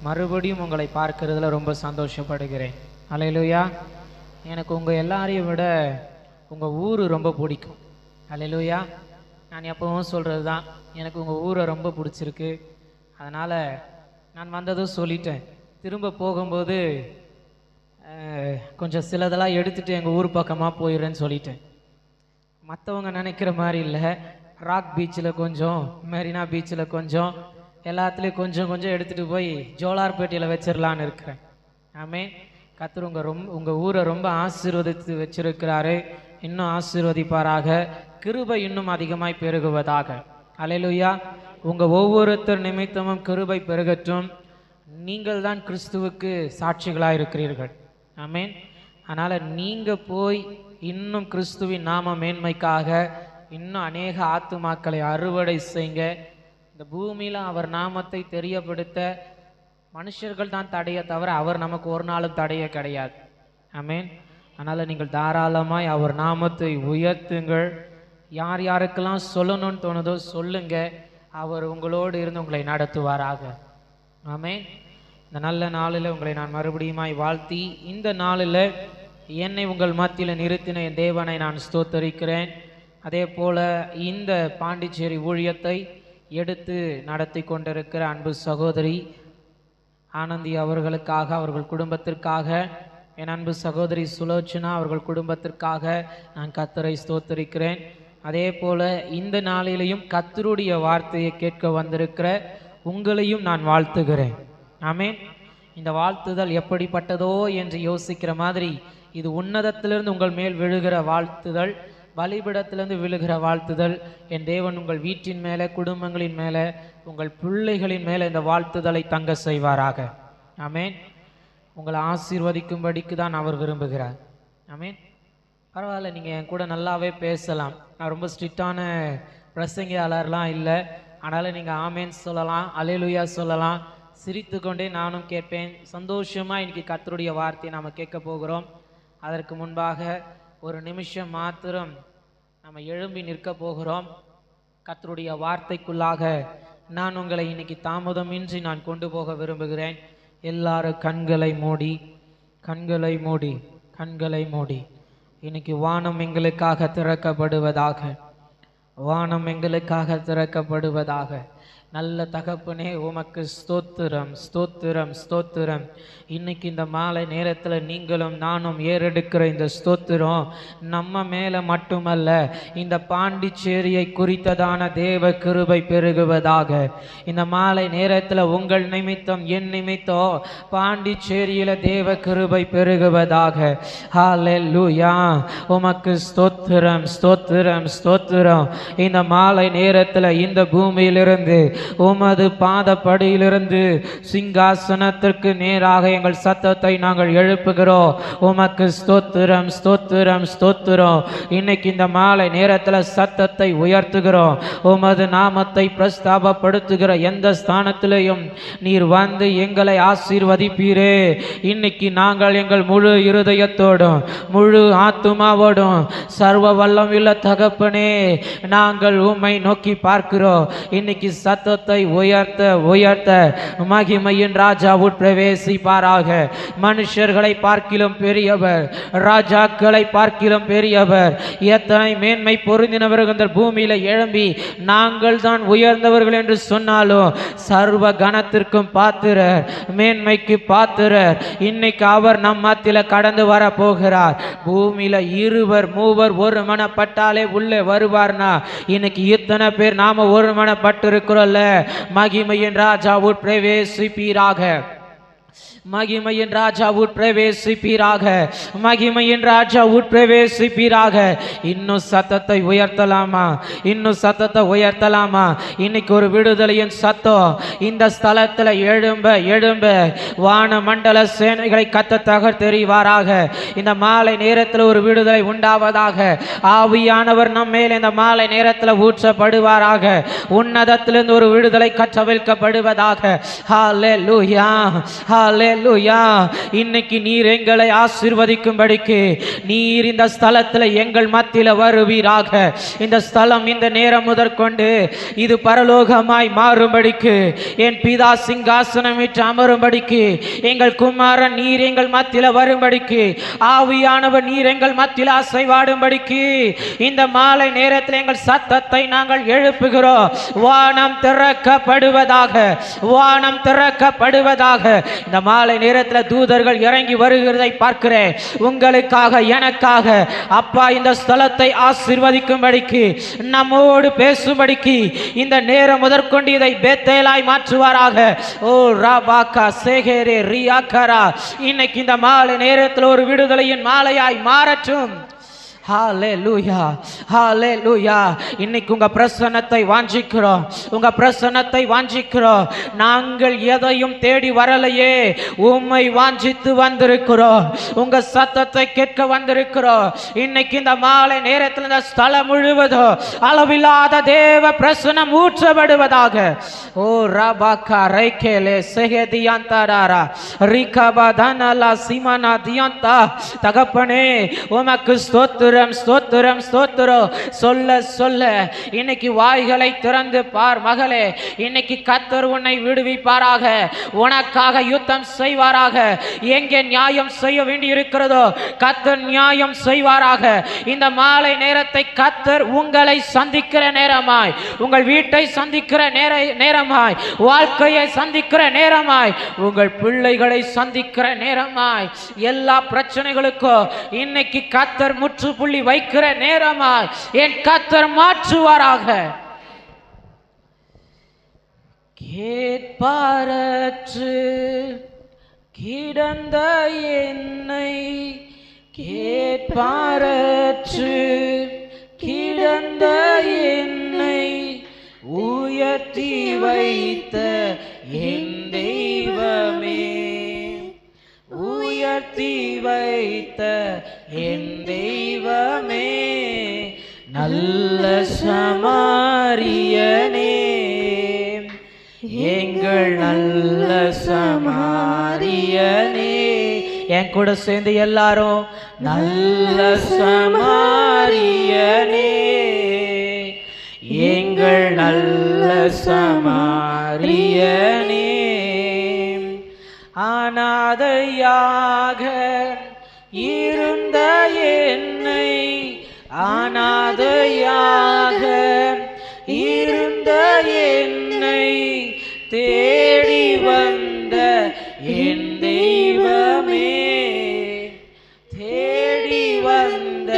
மறுபடியும் உங்களை பார்க்கறதுல ரொம்ப சந்தோஷப்படுகிறேன். அல்லேலூயா. எனக்கு உங்கள் எல்லாரையும் விட உங்கள் ஊர் ரொம்ப பிடிக்கும். அல்லேலூயா. நான் எப்பவும் சொல்கிறது தான், எனக்கு உங்கள் ஊரை ரொம்ப பிடிச்சிருக்கு. அதனால் நான் வந்ததும் சொல்லிட்டேன். திரும்ப போகும்போது கொஞ்சம் சிலதெல்லாம் எடுத்துகிட்டு எங்கள் ஊர் பக்கமாக போயிடுறேன்னு சொல்லிட்டேன். மற்றவங்க நினைக்கிற மாதிரி இல்லை. ராக் பீச்சில் கொஞ்சம், மெரினா பீச்சில் கொஞ்சம், எல்லாத்துலேயும் கொஞ்சம் கொஞ்சம் எடுத்துகிட்டு போய் ஜோலார்பேட்டையில் வச்சிடலான்னு இருக்கிறேன். ஆமென். கர்த்தர் உங்கள் ஊரை ரொம்ப ஆசீர்வதித்து வச்சிருக்கிறாரு. இன்னும் ஆசீர்வதிப்பாராக. கிருபை இன்னும் அதிகமாய் பெருகுவதாக. அல்லேலூயா. உங்கள் ஒவ்வொருத்தர் நிமித்தமும் கிருபை பெருகட்டும். நீங்கள் தான் கிறிஸ்துவுக்கு சாட்சிகளாக இருக்கிறீர்கள். ஆமென். அதனால் நீங்கள் போய் இன்னும் கிறிஸ்துவின் நாம மேன்மைக்காக இன்னும் அநேக ஆத்துமாக்களை அறுவடை செய்யுங்க. இந்த பூமியில் அவர் நாமத்தை தெரியப்படுத்த மனுஷர்கள் தான் தடைய தவிர அவர் நமக்கு ஒரு நாளும் தடைய கிடையாது. ஆமென். அதனால் நீங்கள் தாராளமாய் அவர் நாமத்தை உயர்த்துங்கள். யார் யாருக்கெல்லாம் சொல்லணும்னு தோணுதோ சொல்லுங்க. அவர் உங்களோடு இருந்து உங்களை நடத்துவாராக. ஆமென். இந்த நல்ல நாளில் உங்களை நான் மறுபடியுமாய் வாழ்த்தி, இந்த நாளில் என்னை உங்கள் மத்தியில் நிறுத்தின என் தேவனை நான் ஸ்தோத்தரிக்கிறேன். அதே போல் இந்த பாண்டிச்சேரி ஊழியத்தை எடுத்து நடத்தி கொண்டிருக்கிற அன்பு சகோதரி ஆனந்தி அவர்களுக்காக, அவர்கள் குடும்பத்திற்காக, என் அன்பு சகோதரி சுலோச்சனா அவர்கள் குடும்பத்திற்காக நான் கர்த்தரை ஸ்தோத்தரிக்கிறேன். அதே போல் இந்த நாளிலையும் கர்த்தருடைய வார்த்தையை கேட்க வந்திருக்கிற உங்களையும் நான் வாழ்த்துகிறேன். ஆமென். இந்த வாழ்த்துதல் எப்படிப்பட்டதோ என்று யோசிக்கிற மாதிரி இது உன்னதத்திலிருந்து உங்கள் மேல் விழுகிற வாழ்த்துதல், பலிபிடத்திலிருந்து விழுகிற வாழ்த்துதல். என் தேவன் உங்கள் வீட்டின் மேலே, குடும்பங்களின் மேலே, உங்கள் பிள்ளைகளின் மேலே இந்த வாழ்த்துதலை தங்க செய்வாராக. ஆமென். உங்களை ஆசீர்வதிக்கும்படிக்கு தான் அவர் விரும்புகிறார். ஆமென். பரவாயில்ல, நீங்கள் என் கூட நல்லாவே பேசலாம். நான் ரொம்ப ஸ்ட்ரிக்டான பிரசங்கியாளர்லாம் இல்லை. ஆனாலும் நீங்கள் ஆமேன் சொல்லலாம், அல்லேலூயா சொல்லலாம். சிரித்து கொண்டே நானும் கேட்பேன். சந்தோஷமாக இன்னைக்கு கர்த்தருடைய வார்த்தையை நாம் கேட்க போகிறோம். அதற்கு முன்பாக ஒரு நிமிஷம் மாத்திரம் நம்ம எழும்பி நிற்க போகிறோம். கர்த்தருடைய வார்த்தைக்குள்ளாக நான் உங்களை இன்னைக்கு தாமதமின்றி நான் கொண்டு போக விரும்புகிறேன். எல்லாரும் கண்களை மூடி, கண்களை மூடி, கண்களை மூடி. இன்னைக்கு வானம் எங்களுக்காக திறக்கப்படுவதாக, வானம் எங்களுக்காக திறக்கப்படுவதாக. நல்ல தகப்பனே, உமக்கு ஸ்தோத்திரம், ஸ்தோத்திரம், ஸ்தோத்திரம். இன்னைக்கு இந்த மாலை நேரத்தில் நீங்களும் நானும் ஏறெடுக்கிற இந்த ஸ்தோத்திரம் நம்ம மேலே மட்டுமல்ல, இந்த பாண்டிச்சேரியை குறித்ததான தேவ கிருபை பெருகுவதாக. இந்த மாலை நேரத்தில் உங்கள் நிமித்தம், என் நிமித்தம் பாண்டிச்சேரியில் தேவ கிருபை பெருகுவதாக. ஹல்லேலூயா. உமக்கு ஸ்தோத்திரம், ஸ்தோத்திரம், ஸ்தோத்திரம். இந்த மாலை நேரத்தில் இந்த பூமியிலிருந்து, உமது பாதப்படியிலிருந்து சிங்காசனத்திற்கு நேராக எங்கள் சத்தத்தை நாங்கள் எழுப்புகிறோம். உமக்கு ஸ்தோத்திரம், ஸ்தோத்திரம், ஸ்தோத்திரம். இன்னைக்கு இந்த மாலை நேரத்தில் சத்தத்தை உயர்த்துகிறோம். உமது நாமத்தை பிரஸ்தாபப்படுத்துகிற எந்த ஸ்தானத்திலையும் நீர் வந்து எங்களை ஆசீர்வதிப்பீரே. இன்னைக்கு நாங்கள் எங்கள் முழு இருதயத்தோடும் முழு ஆத்துமாவோடும் சர்வ வல்லமையுள்ள தகப்பனே, நாங்கள் உம்மை நோக்கி பார்க்கிறோம். இன்னைக்கு சத்தத்தை உயர்த்த உயர்த்த மகிமையின் ராஜா உட்பிரவேசிப்பாராக. மனுஷர்களை பார்க்கிலும் பெரியவர், ராஜாக்களை பார்க்கிலும் பெரியவர். எத்தனை மேன்மை பொருந்தினவர்கள் இந்த பூமியில எழும்பி நாங்கள் தான் உயர்ந்தவர்கள் என்று சொன்னாலும் சர்வ கணத்திற்கும் பாத்திரர், மேன்மைக்கு பாத்திரர். இன்னைக்கு அவர் நம் மத்தியில கடந்து வர போகிறார். பூமியில இருவர் மூவர் ஒரு மனப்பட்டாலே உள்ளே வருவார்னா இன்னைக்கு இத்தனை பேர் நாம ஒரு மனப்பட்டிருக்கிறோம்ல. மகிமையின் ராஜா உட்பிரவேசிப்பீராக, மகிமையின் ராஜா உட்பிரவேசிப்பீராக, மகிமையின் ராஜா உட்பிரவேசிப்பீராக. இன்னும் சத்தத்தை உயர்த்தலாமா? இன்னும் சத்தத்தை உயர்த்தலாமா? இன்னைக்கு ஒரு விடுதலையின் சத்தம் இந்த ஸ்தலத்தில் எழும்ப எழும்ப வான மண்டல சேனைகளை கத்த தகர்த்தெறிவாராக. இந்த மாலை நேரத்தில் ஒரு விடுதலை உண்டாவதாக. ஆவியானவர் நம்ம மேல் இந்த மாலை நேரத்தில் ஊற்றப்படுவாராக. உன்னதத்திலிருந்து ஒரு விடுதலை கற்றவிழ்க்கப்படுவதாக. ஹல்லேலூயா, ஹalleluya. இன்னைக்கு நீர் எங்களை ஆசீர்வதிக்கும்படிக்கு நீர் இந்த ஸ்தலத்தில் எங்கள் மத்தியில் வருவீராக. இந்த ஸ்தலம் இந்த நேரம் முதற்கொண்டு இது பரலோகமாய் மாறும்படிக்கு, என் பிதா சிங்காசனம் விட்டு அமரும்படிக்கு, எங்கள் குமாரன் நீர் எங்கள் மத்தியில் வரும்படிக்கு, ஆவியானவர் நீர் எங்கள் மத்தியில் அசைவாடும்படிக்கு இந்த மாலை நேரத்தில் எங்கள் சத்தத்தை நாங்கள் எழுப்புகிறோம். வானம் திறக்கப்படுவதாக, வானம் திறக்கப்படுவதாக. இந்த மாலை நேரத்தில் தூதர்கள் இறங்கி வருகிறதை பார்க்கிறேன். உங்களுக்காக எனக்காக அப்பா இந்த ஸ்தலத்தை ஆசீர்வதிக்கும்படிக்கு, நம்மோடு பேசும்படிக்கு இந்த நேரம் முதற்கொண்டு இதை பெத்தேலாய் மாற்றுவாராக. ஓ ராபாக்கா சேகரே ரியாக்கரா. இன்னைக்கு இந்த மாலை நேரத்தில் ஒரு விடுதலையின் மாலையாய் மாறட்டும். ஹalleluya, ஹalleluya. இன்னைக்கு உங்க பிரசன்னத்தை வாஞ்சிக்கிறோம், உங்க பிரசன்னத்தை வாஞ்சிக்கிறோம். நாங்கள் எதையும் தேடி வரலையே, உம்மை வாஞ்சித்து வந்திருக்கிறோம், உங்க சத்தத்தை கேட்க வந்திருக்கிறோம். இன்னைக்கு இந்த மாலை நேரத்தில் இந்த ஸ்தலம் முழுவதும் அளவில்லாத தேவ பிரசன்னம் ஊற்றப்படுவதாக. ஓ ரபாக்கா ரைகேலே செஹதியாந்தாரா ரிகபதனலா சிமனா தியந்தா. தகப்பனே உமக்கு ஸ்தோத்திரம், ஸ்தோத்திரம், ஸ்தோத்திரம். சொல்ல சொல்ல இன்னைக்கு வாய்களை திறந்து பார் மகளே. இன்னைக்கு கர்த்தர் உன்னை விடுவிப்பாராக, உனக்காக யுத்தம் செய்வாராக. எங்கே நியாயம் செய்ய வேண்டி இருக்கிறதோ கர்த்தர் நியாயம் செய்வாராக. இந்த மாலை நேரத்தை கர்த்தர் உங்களை சந்திக்கிற நேரமாய், உங்கள் வீட்டை சந்திக்கிற நேரமாய், வாழ்க்கையை சந்திக்கிற நேரமாய், உங்கள் பிள்ளைகளை சந்திக்கிற நேரமாய், எல்லா பிரச்சனைகளுக்கும் இன்னைக்கு கர்த்தர் முற்றுப்புள்ளி வைக்கிற நேரமாய் என் கர்த்தர் மாற்றுவாராக. கேட்பாரற்று கிடந்த என்னை, கேட்பாரற்று கிடந்த என்னை உயர்த்தி வைத்த என் தெய்வமே, உயர்த்தி வைத்த என் தெய்வமே, நல்ல சமாரியனே, எங்கள் நல்ல சமாரியனே. என் கூட சேர்ந்து எல்லாரும் நல்ல சமாரியனே, எங்கள் நல்ல சமாரியனே. அனாதையாக இருந்த என்னை, அனாதையாக இருந்த என்னை தேடி வந்த என் தெய்வமே, தேடி வந்த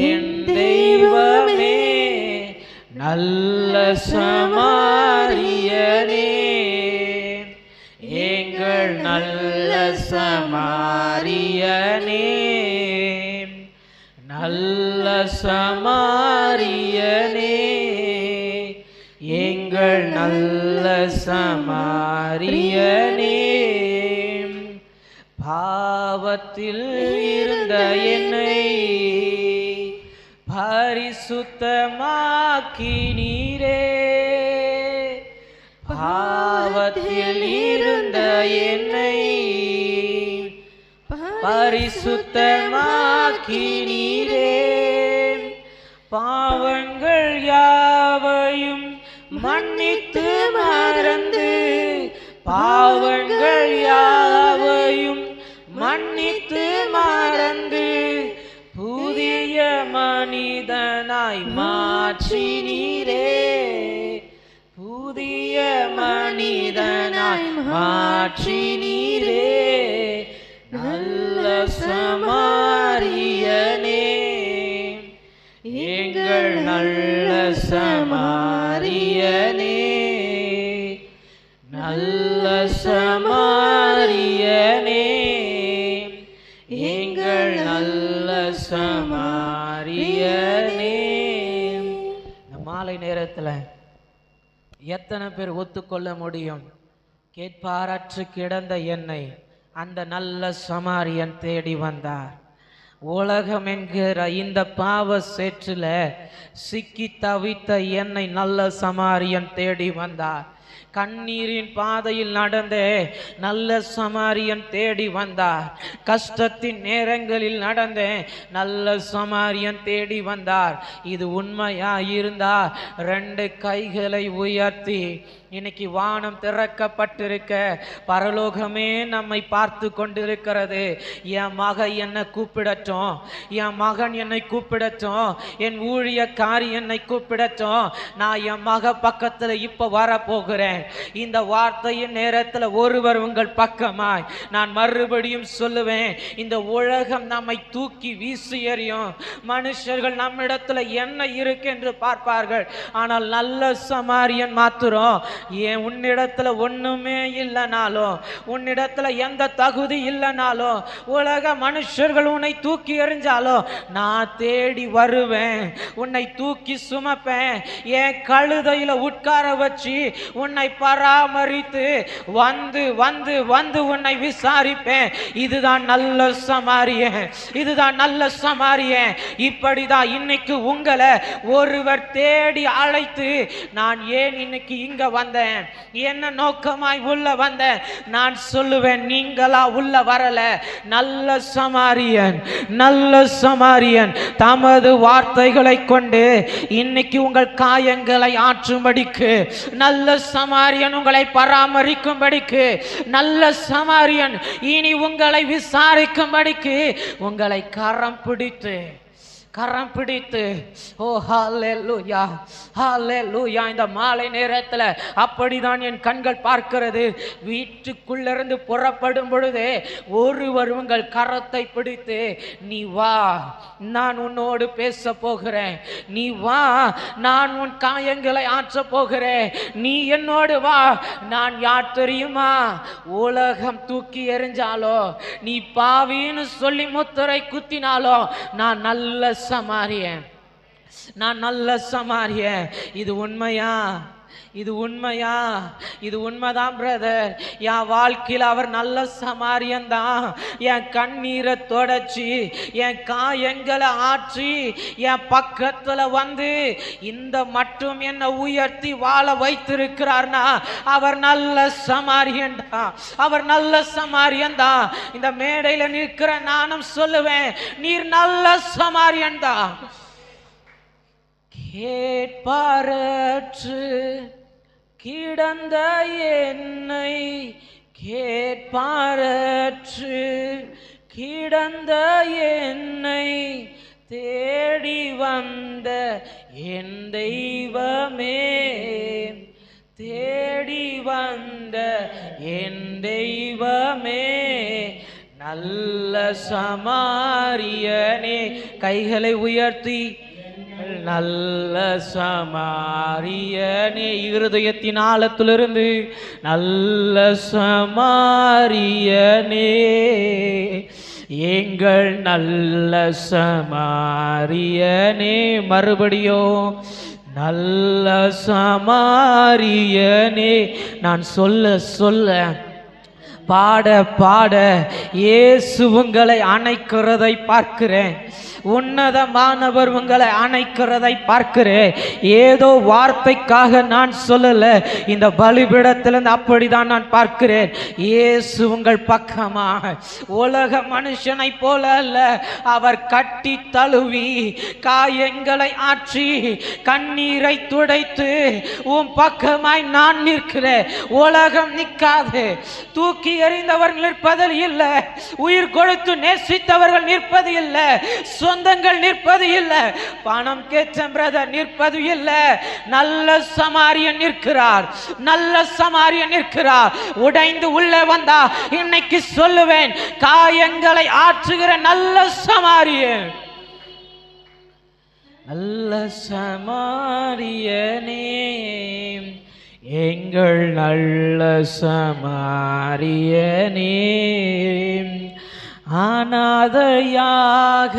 என் தெய்வமே, நல்ல சமாரியனே, எங்கள் நல்ல சமாரியனே, நல்ல சமாரியனே, எங்கள் நல்ல சமாரியனே. பாவத்தில் இருந்த என்னை பரிசுத்தமாக்கினீரே, பாவத்தில் இருந்த என்னை பரிசுத்தமாக்கினீரே, பாவங்கள் யாவையும் மன்னித்து மறந்து, பாவங்கள் யாவையும் மன்னித்து மறந்து புதிய மனிதனாய் மாற்றினீரே, புதிய மனிதனாய் மாற்றினீரே, நல்ல சமாரியனே, எங்கள் நல்ல சமாரியனே, நல்ல சமாரியனே, எங்கள் நல்ல சமாரியனே. மாலை நேரத்தில் எத்தனை பேர் ஒத்துக்கொள்ள முடியும்? கேட்பாரற்று கிடந்த என்னை அந்த நல்ல சமாரியன் தேடி வந்தார். உலகம் என்கிற இந்த பாவ சேற்றில் சிக்கி தவித்த என்னை நல்ல சமாரியன் தேடி வந்தார். கண்ணீரின் பாதையில் நடந்தே நல்ல சமாரியன் தேடி வந்தார். கஷ்டத்தின் நேரங்களில் நடந்தே நல்ல சமாரியன் தேடி வந்தார். இது உண்மையா இருந்தா 2 கைகளை உயர்த்தி இன்னைக்கு வானம் திறக்கப்பட்டிருக்க, பரலோகமே நம்மை பார்த்து கொண்டிருக்கிறது. என் மகன் என்னை கூப்பிடட்டும், என் மகன் என்னை கூப்பிடட்டும், என் ஊழியக்காரி என்னை கூப்பிடட்டும், நான் என் மக பக்கத்தில் இப்போ வரப்போகிறேன். இந்த வார்த்தையின் நேரத்தில் ஒருவர் உங்கள் பக்கமாய் நான் மறுபடியும் சொல்லுவேன், இந்த உலகம் நம்மை தூக்கி வீசி எறியும். மனுஷர்கள் நம்மிடத்தில் என்ன இருக்கு என்று பார்ப்பார்கள். ஆனால் நல்ல சமாரியன் மாத்திரம், ஏன் உன்னிடத்துல ஒண்ணுமே இல்லைனாலும், உன்னிடத்துல எந்த தகுதி இல்லைனாலும், உலக மனுஷர்கள் உன்னை தூக்கி எறிஞ்சாலும் நான் தேடி வருவேன், உன்னை தூக்கி சுமப்பேன், என் கழுதையில உட்கார வச்சு உன்னை பராமரித்து வந்து வந்து வந்து உன்னை விசாரிப்பேன். இதுதான் நல்ல சமாரியன், இதுதான் நல்ல சமாரியன். இப்படிதான் இன்னைக்கு உங்களை ஒருவர் தேடி அழைத்து, நான் ஏன் இன்னைக்கு இங்க வந்தேன், என்ன நோக்கமாய் உள்ள வந்தேன், நான் சொல்லுவேன், நீங்களா உள்ள வரல. நல்ல சமாரியன், நல்ல சமாரியன் தமது வார்த்தைகளை கொண்டு இன்னைக்கு உங்கள் காயங்களை ஆற்றும்படிக்கு, நல்ல சமாரியன் உங்களை பராமரிக்கும்படிக்கு, நல்ல சமாரியன் இனி உங்களை விசாரிக்கும்படிக்கு உங்களை கரம் பிடித்து ஓ ஹல்லேலூயா, ஹல்லேலூயா. இந்த மாலை நேரத்தில் அப்படிதான் என் கண்கள் பார்க்கிறது. வீட்டுக்குள்ளிருந்து புறப்படும் பொழுதே ஒருவர் உங்கள் கரத்தை பிடித்து, நீ வா, நான் உன்னோடு பேச போகிறேன், நீ வா, நான் உன் காயங்களை ஆற்ற போகிறேன், நீ என்னோடு வா. நான் யார் தெரியுமா? உலகம் தூக்கி எறிஞ்சாலோ, நீ பாவின்னு சொல்லி முத்திரை குத்தினாலோ, நான் நல்ல சமாரியன், நான் நல்ல சமாரியன். இது உண்மையா? இது உண்மையா? இது உண்மைதான் பிரதர். என் வாழ்க்கையில் அவர் நல்ல சமாரியன் தான். என் கண்ணீரை தொடச்சி, என் காயங்களை ஆற்றி, என் பக்கத்தில் வந்து இந்த மட்டும் என்னை உயர்த்தி வாழ வைத்திருக்கிறார்னா அவர் நல்ல சமாரியன் தான், அவர் நல்ல சமாரியன் தான். இந்த மேடையில் நிற்கிற நானும் சொல்லுவேன், நீர் நல்ல சமாரியன் தான். கேட்பாரற்று கிடந்த என்னை, கேட்பாரற்று கிடந்த என்னை தேடி வந்த என் தெய்வமே, தேடி வந்த என் தெய்வமே, நல்ல சமாரியனே. கைகளை உயர்த்தி, நல்ல சமாரியனே, இருதயத்தின் ஆழத்திலிருந்து நல்ல சமாரியனே, எங்கள் நல்ல சமாரியனே. மறுபடியும் நல்ல சமாரியனே. நான் சொல்ல சொல்ல, பாட பாட இயேசு உங்களை அணைக்கிறதை பார்க்கிறேன். உன்னதமானவர் உங்களை அணைக்கிறதை பார்க்கிறேன். ஏதோ வார்த்தைக்காக நான் சொல்லல, இந்த பலிபீடத்திலிருந்து அப்படிதான் நான் பார்க்கிறேன். இயேசு உங்கள் பக்கமாக, உலக மனுஷனை போல அல்ல, அவர் கட்டி தழுவி காயங்களை ஆற்றி கண்ணீரை துடைத்து உன் பக்கமாய் நான் நிற்கிறேன். உலகம் நிற்காது, தூக்கி எறிந்தவர்கள் நிற்பதில் இல்லை, உயிர் கொடுத்து நேசித்தவர்கள் நிற்பது இல்லை, சொந்தங்கள் நிற்பது இல்லை, பணம் கேட்ட பிரதர் நிற்பது இல்லை. நல்ல சமாரியன் நிற்கிறார், நல்ல சமாரியன் நிற்கிறார். உடைந்து உள்ளே வந்தா இன்னைக்கு சொல்லுவேன், காயங்களை ஆற்றுகிற நல்ல சமாரியன், நல்ல சமாரியனே, எங்கள் நல்ல சமாரியனே. அனாதையாக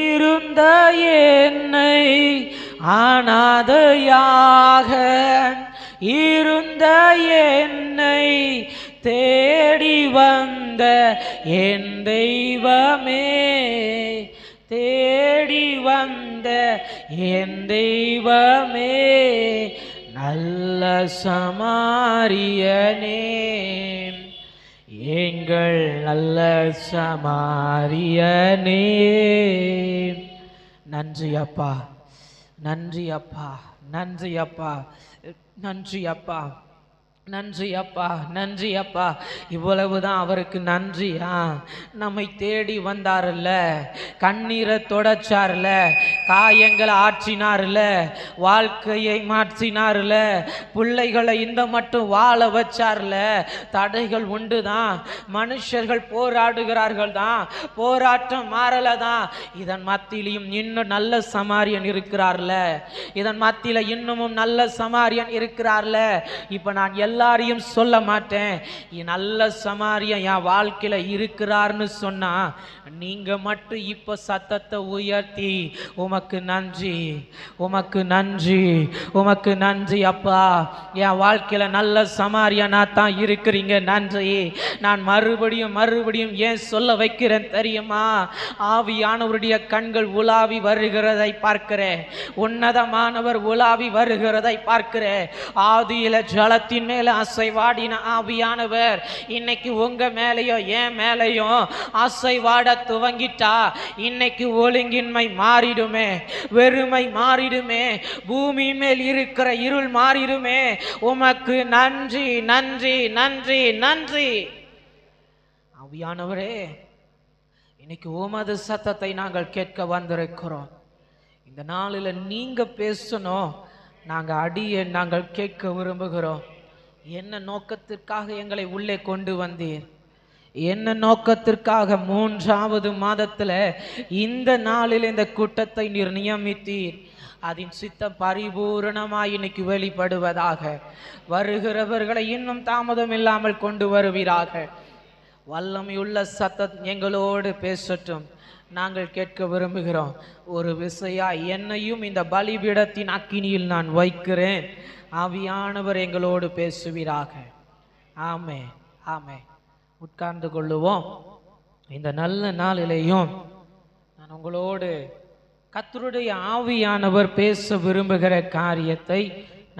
இருந்த என்னை, அனாதையாக இருந்த என்னை தேடி வந்த என் தெய்வமே, தேடி வந்த என் தெய்வமே, நல்ல சமாரியனே, எங்கள் நல்ல சமாரியனே. நன்றி அப்பா, நன்றி அப்பா, நன்றி அப்பா, நன்றி அப்பா, நன்றி அப்பா, நன்றி அப்பா. இவ்வளவுதான் அவருக்கு நன்றியா? நம்மை தேடி வந்தார்ல, கண்ணீரை தொடச்சார்ல, காயங்களை ஆற்றினார்ல, வாழ்க்கையை மாற்றினார்ல, பிள்ளைகளை இந்த மட்டும் வாழ வச்சார்ல. தடைகள் உண்டுதான், மனுஷர்கள் போராடுகிறார்கள் தான், போராட்டம் மாறல தான். இதன் மத்தியிலும் இன்னும் நல்ல சமாரியன் இருக்கிறார்ல, இதன் மத்தியில இன்னமும் நல்ல சமாரியன் இருக்கிறார்ல. இப்ப நான் எல்லாரையும் சொல்ல மாட்டேன், நல்ல சமாரியன் என் வாழ்க்கையில இருக்கிறார்னு சொன்னா நீங்க மட்டும் இப்ப சத்தத்தை உயர்த்தி உமக்கு நன்றி, உமக்கு நன்றி, உமக்கு நன்றி அப்பா, என் வாழ்க்கையில நல்ல சமாரியனா தான் இருக்கிறீங்க, நன்றி. நான் மறுபடியும் மறுபடியும் ஏன் சொல்ல வைக்கிறேன் தெரியுமா? ஆவியானவருடைய கண்கள் உலாவி வருகிறதை பார்க்கிறேன், உன்னதமானவர் உலாவி வருகிறதை பார்க்கிறேன். ஆதியில ஜலத்தின் மேல அசைவாடின ஆவியானவர் இன்னைக்கு உங்க மேலையோ என் மேலையோ அசைவாட துவங்கிட்டா இன்னைக்கு ஒழுங்கின்மை மாறிடுமே, வெறுமை மாறிடுமே, பூமி மேல் இருக்கிற இருள் மாறிடுமே. உமக்கு நன்றி, நன்றி, நன்றி, நன்றி. ஆவியானவரே, இன்னைக்கு உமது சத்தத்தை நாங்கள் கேட்க வந்திருக்கிறோம். இந்த நாளில் நீங்க பேசணும், நாங்கள் கேட்க விரும்புகிறோம். என்ன நோக்கத்திற்காக எங்களை உள்ளே கொண்டு வந்தீர்? என்ன நோக்கத்திற்காக 3வது மாதத்துல இந்த நாளில் இந்த கூட்டத்தை நீர் நியமித்தீர்? அதன் சித்தம் பரிபூரணமாய் இன்னைக்கு வெளிப்படுவதாக. வருகிறவர்களை இன்னும் தாமதம் இல்லாமல் கொண்டு வருவீராக. வல்லமையுள்ள சத்தம் எங்களோடு பேசட்டும், நாங்கள் கேட்க விரும்புகிறோம். ஒரு விசையா என்னையும் இந்த பலிபீடத்தின் அக்கினியில் நான் வைக்கிறேன். ஆவியானவர் எங்களோடு பேசுவீராக. ஆமே, ஆமே. உட்கார்ந்து கொள்ளுவோம். இந்த நல்ல நாளிலேயும் நான் உங்களோடு கர்த்தருடைய ஆவியானவர் பேச விரும்புகிற காரியத்தை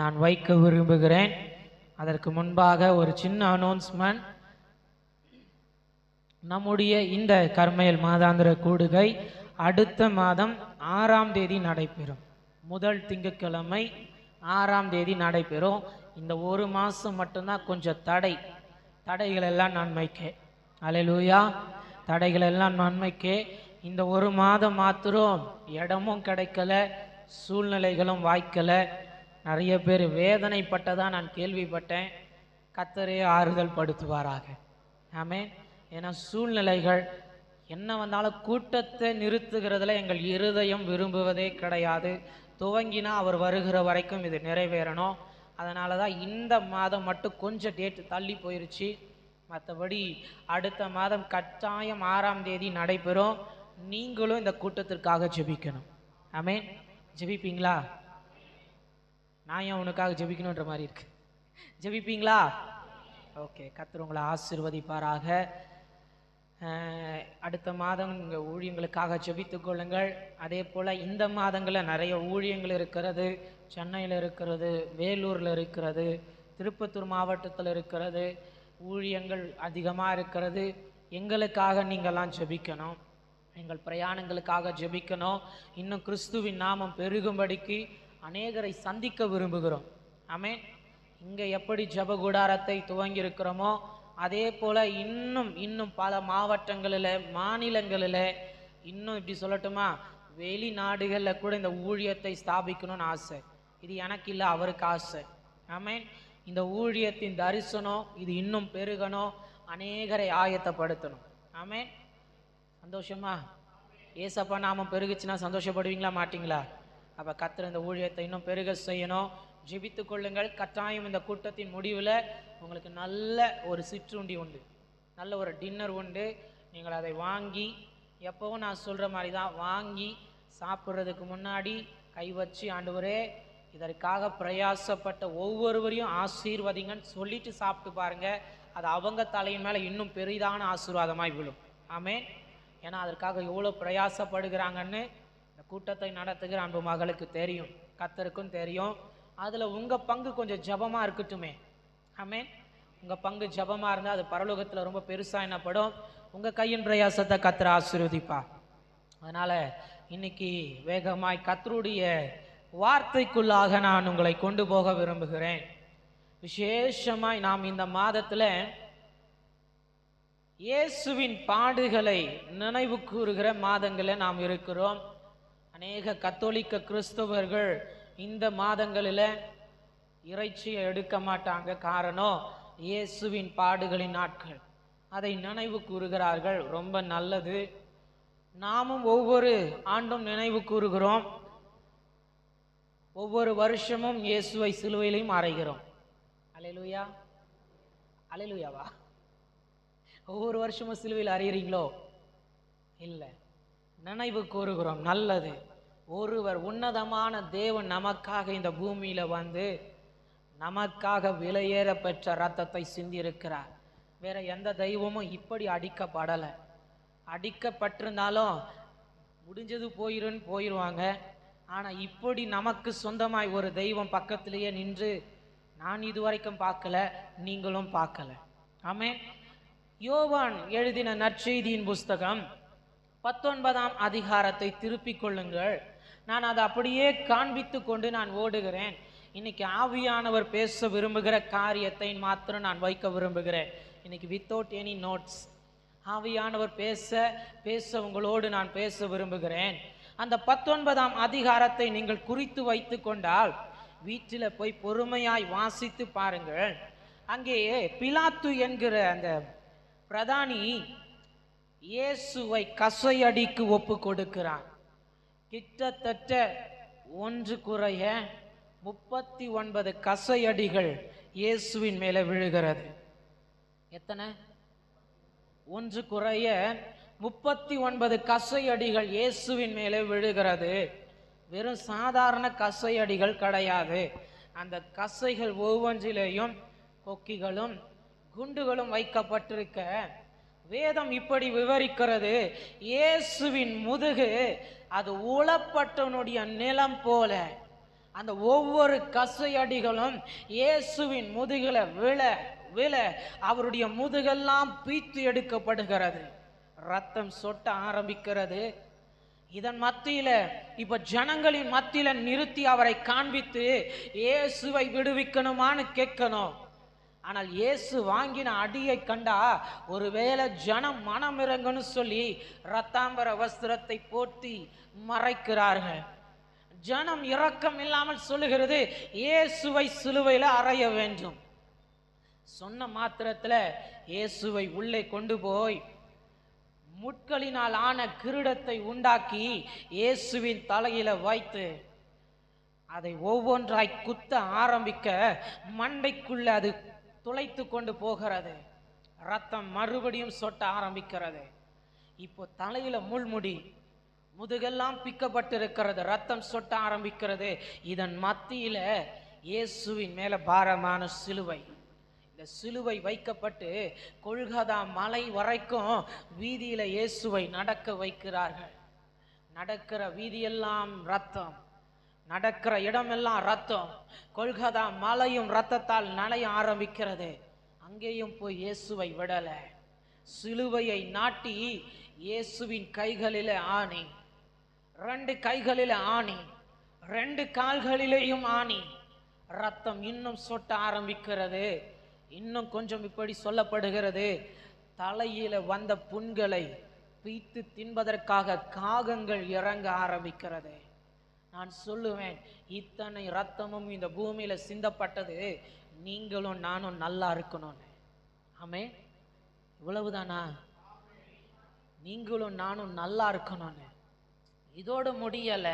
நான் வைக்க விரும்புகிறேன். அதற்கு முன்பாக ஒரு சின்ன அனௌன்ஸ்மெண்ட். நம்முடைய இந்த கர்மேல் மாதாந்திர கூடுகை அடுத்த மாதம் 6ஆம் தேதி நடைபெறும். முதல் திங்கட்கிழமை 6ஆம் தேதி நடைபெறும். இந்த ஒரு மாதம் மட்டும்தான் கொஞ்சம் தடைகள் எல்லாம் நன்மைக்கே. அல்லேலூயா. தடைகள் எல்லாம் நன்மைக்கே. இந்த ஒரு மாதம் மாத்திரம் இடமும் கிடைக்கல, சூழ்நிலைகளும் வாய்க்கல. நிறைய பேர் வேதனைப்பட்டதா நான் கேள்விப்பட்டேன். கர்த்தரே ஆறுதல் படுத்துவாராக. ஆமென். ஏன்னா சூழ்நிலைகள் என்ன வந்தாலும் கூட்டத்தை நிறுத்துகிறதுல எங்கள் இருதயம் விரும்புவதே கிடையாது. துவங்கினா அவர் வருகிற வரைக்கும் இது நிறைவேறணும். அதனால தான் இந்த மாதம் மட்டும் கொஞ்சம் டேட்டு தள்ளி போயிடுச்சு. மற்றபடி அடுத்த மாதம் கட்டாயம் 6ஆம் தேதி நடைபெறும். நீங்களும் இந்த கூட்டத்திற்காக ஜெபிக்கணும். ஆமென். ஜெபிப்பீங்களா? நான் ஏன் உனக்காக ஜெபிக்கணுன்ற மாதிரி இருக்கு. ஜெபிப்பீங்களா? ஓகே. கர்த்தர் உங்களை ஆசீர்வதிப்பாராக. அடுத்த மாதம் உங்கள் ஊழியங்களுக்காக ஜெபித்துக் கொள்ளுங்கள். அதே போல் இந்த மாதங்களில் நிறைய ஊழியங்கள் இருக்கிறது. சென்னையில் இருக்கிறது, வேலூரில் இருக்கிறது, திருப்பத்தூர் மாவட்டத்தில் இருக்கிறது. ஊழியங்கள் அதிகமாக இருக்கிறது. எங்களுக்காக நீங்கள்லாம் ஜெபிக்கணும். எங்கள் பிரயாணங்களுக்காக ஜெபிக்கணும். இன்னும் கிறிஸ்துவின் நாமம் பெருகும்படிக்கு அநேகரை சந்திக்க விரும்புகிறோம். ஆமென். இங்கே எப்படி ஜெப கூடாரத்தை துவங்கி இருக்கிறோமோ அதே போல் இன்னும் பல மாவட்டங்களில், மாநிலங்களில், இன்னும் இப்படி சொல்லட்டுமா, வெளிநாடுகளில் கூட இந்த ஊழியத்தை ஸ்தாபிக்கணும்னு ஆசை. இது எனக்கு இல்லை, அவருக்கு ஆசை. ஆமென். இந்த ஊழியத்தின் தரிசனம் இது இன்னும் பெருகணும், அநேகரை ஆயத்தப்படுத்தணும். ஆமென். சந்தோஷமா? ஏசப்பா நாமம் பெருகுச்சுன்னா சந்தோஷப்படுவீங்களா மாட்டீங்களா? அப்போ கர்த்தர் இந்த ஊழியத்தை இன்னும் பெருக செய்யணும். ஜெபித்து கொள்ளுங்கள். கட்டாயம் இந்த கூட்டத்தின் முடிவில் உங்களுக்கு நல்ல ஒரு சிற்றுண்டி உண்டு, நல்ல ஒரு டின்னர் உண்டு. நீங்கள் அதை வாங்கி, எப்போவும் நான் சொல்கிற மாதிரி தான், வாங்கி சாப்பிட்றதுக்கு முன்னாடி கை வச்சு, ஆண்டவரே இதற்காக பிரயாசப்பட்ட ஒவ்வொருவரையும் ஆசீர்வதிங்கன்னு சொல்லிட்டு சாப்பிட்டு பாருங்கள். அது அவங்க தலையின் மேலே இன்னும் பெரிதான ஆசீர்வாதமாய் விழும். ஆமென். ஏன்னா அதற்காக எவ்வளோ பிரயாசப்படுகிறாங்கன்னு இந்த கூட்டத்தை நடத்துகிற அன்பு மகளுக்கு தெரியும், கர்த்தருக்கும் தெரியும். அதுல உங்க பங்கு கொஞ்சம் ஜபமா இருக்கட்டுமே. ஆமென். உங்க பங்கு ஜபமா இருந்தா அது பரலோகத்துல ரொம்ப பெருசா என்னப்படும். உங்க கையின் பிரயாசத்தை கர்த்தர் ஆசீர்வதிப்பா. அதனால இன்னைக்கு வேகமாய் கர்த்தருடைய வார்த்தைக்குள்ளாக நான் உங்களை கொண்டு போக விரும்புகிறேன். விசேஷமாய் நாம் இந்த மாதத்துல இயேசுவின் பாடுகளை நினைவு கூறுகிற மாதங்களில் நாம் இருக்கிறோம். அநேக கத்தோலிக்க கிறிஸ்தவர்கள் இந்த மாதங்களில் இறைச்சியை எடுக்க மாட்டாங்க. காரணம் இயேசுவின் பாடுகளின் நாட்கள், அதை நினைவு கூறுகிறார்கள். ரொம்ப நல்லது. நாமும் ஒவ்வொரு ஆண்டும் நினைவு கூறுகிறோம். ஒவ்வொரு வருஷமும் இயேசுவை சிலுவையிலையும் அறைகிறோம். அல்லேலூயா, அல்லேலூயாவா? ஒவ்வொரு வருஷமும் சிலுவையில் அறையிறீங்களோ? இல்லை, நினைவு கூறுகிறோம். நல்லது. ஒருவர் உன்னதமான தேவன் நமக்காக இந்த பூமியில வந்து நமக்காக விலையேற பெற்ற ரத்தத்தை சிந்தியிருக்கிறார். வேற எந்த தெய்வமும் இப்படி அடிக்கப்படலை. அடிக்கப்பட்டிருந்தாலும் முடிஞ்சது போயிடுவாங்க. ஆனா இப்படி நமக்கு சொந்தமாய் ஒரு தெய்வம் பக்கத்திலேயே நின்று நான் இதுவரைக்கும் பார்க்கல, நீங்களும் பார்க்கல. ஆமென். யோவான் எழுதின நற்செய்தியின் புஸ்தகம் 19ஆம் அதிகாரத்தை திருப்பிக் கொள்ளுங்கள். நான் அதை அப்படியே காண்பித்து கொண்டு நான் ஓடுகிறேன். இன்னைக்கு ஆவியானவர் பேச விரும்புகிற காரியத்தை மாத்திரம் நான் வைக்க விரும்புகிறேன். இன்னைக்கு வித்தவுட் எனி நோட்ஸ் ஆவியானவர் பேச உங்களோடு நான் பேச விரும்புகிறேன். அந்த 19ஆம் அதிகாரத்தை நீங்கள் குறித்து வைத்து கொண்டால் வீட்டில் போய் பொறுமையாய் வாசித்து பாருங்கள். அங்கே பிலாத்து என்கிற அந்த பிரதானி இயேசுவை கசையடிக்கு ஒப்பு கொடுக்கிறான். கிட்டத்தட்ட 1 குறைய 39 கசையடிகள் இயேசுவின் மேலே விழுகிறது. எத்தனை? 1 குறைய 39 கசையடிகள் இயேசுவின் மேலே விழுகிறது. வெறும் சாதாரண கசையடிகள் கிடையாது. அந்த கசைகள் ஒவ்வொன்றிலேயும் கொக்கிகளும் குண்டுகளும் வைக்கப்பட்டிருக்க வேதம் இப்படி விவரிக்கிறது. இயேசுவின் முதுகு அது உளப்பட்டவனுடைய நிலம் போல. அந்த ஒவ்வொரு கசையடிகளும் இயேசுவின் முதுகில விழ விழ அவருடைய முதுகெல்லாம் பீத்து எடுக்கப்படுகிறது. ரத்தம் சொட்ட ஆரம்பிக்கிறது. இதன் மத்தியில இப்ப ஜனங்களின் மத்தியில நிறுத்தி அவரை காண்பித்து இயேசுவை விடுவிக்கணுமான்னு கேட்கணும். ஆனால் இயேசு வாங்கின அடியை கண்டா ஒருவேளை ஜனம் மனம் இறங்கன்னு சொல்லி ரத்தாம்பர வஸ்திரத்தை போட்டி மறைக்கிறார்கள். ஜனம் இரக்கம் இல்லாமல் சொல்லுகிறது, இயேசுவை சிலுவையில அறைய வேண்டும். சொன்ன மாத்திரத்துல இயேசுவை உள்ளே கொண்டு போய் முட்களினால் ஆன கிரீடத்தை உண்டாக்கி இயேசுவின் தலையில வைத்து அதை ஒவ்வொன்றாய் குத்த ஆரம்பிக்க மண்டைக்குள்ள அது துளைத்து கொண்டு போகிறது. ரத்தம் மறுபடியும் சொட்ட ஆரம்பிக்கிறது. இப்போ தலையில முள்முடி, முதுகெல்லாம் பிக்கப்பட்டிருக்கிறது, ரத்தம் சொட்ட ஆரம்பிக்கிறது. இதன் மத்தியில இயேசுவின் மேல பாரமான சிலுவை. இந்த சிலுவை வைக்கப்பட்டு கொல்கதா மலை வரைக்கும் வீதியில இயேசுவை நடக்க வைக்கிறார்கள். நடக்கிற வீதியெல்லாம் ரத்தம், நடக்கிற இடமெல்லாம் ரத்தம். கொல்கதா மலையும் ரத்தத்தால் நனைய ஆரம்பிக்கிறது. அங்கேயும் போய் இயேசுவை விடல. சிலுவையை நாட்டி இயேசுவின் கைகளிலே ஆணி, 2 கைகளிலே ஆணி, 2 கால்களிலேயும் ஆணி. ரத்தம் இன்னும் சொட்ட ஆரம்பிக்கிறது. இன்னும் கொஞ்சம் இப்படி சொல்லப்படுகிறது, தலையில வந்த புண்களை பீத்து தின்பதற்காக காகங்கள் இறங்க ஆரம்பிக்கிறது. நான் சொல்லுவேன், இத்தனை ரத்தமும் இந்த பூமியில சிந்தப்பட்டது நீங்களும் நானும் நல்லா இருக்கணும்னு. ஆமே, இவ்வளவுதானா? நீங்களும் நானும் நல்லா இருக்கணும்னு. இதோடு முடியல.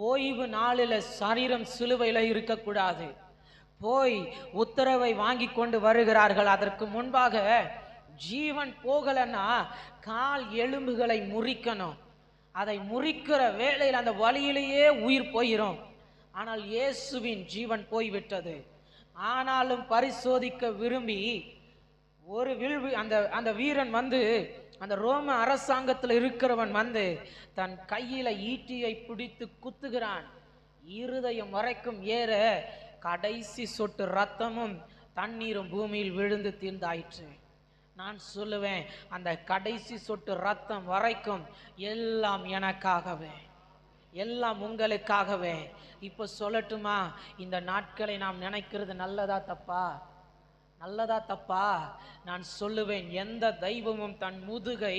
ஓய்வு நாளில் சரீரம் சிலுவையில இருக்கக்கூடாது. போய் உத்தரவை வாங்கி கொண்டு வருகிறார்கள். அதற்கு முன்பாக ஜீவன் போகலன்னா கால் எலும்புகளை முறிக்கணும். அதை முறிக்கிற வேளையில் அந்த வழியிலேயே உயிர் போயிடும். ஆனால் இயேசுவின் ஜீவன் போய்விட்டது. ஆனாலும் பரிசோதிக்க விரும்பி ஒரு அந்த வீரன் வந்து, அந்த ரோம அரசாங்கத்தில் இருக்கிறவன் வந்து தன் கையில ஈட்டியை பிடித்து குத்துகிறான். இருதயம் வரைக்கும் ஏற கடைசி சொட்டு ரத்தமும் தண்ணீரும் பூமியில் விழுந்து தீர்ந்தாயிற்று. நான் சொல்லுவேன், அந்த கடைசி சொட்டு ரத்தம் வரைக்கும் எல்லாம் எனக்காகவே, எல்லாம் உங்களுக்காகவே. இப்ப சொல்லட்டுமா, இந்த நாட்களை நாம் நினைக்கிறது நல்லதா தப்பா? நல்லதா தப்பா? நான் சொல்லுவேன், எந்த தெய்வமும் தன் முதுகை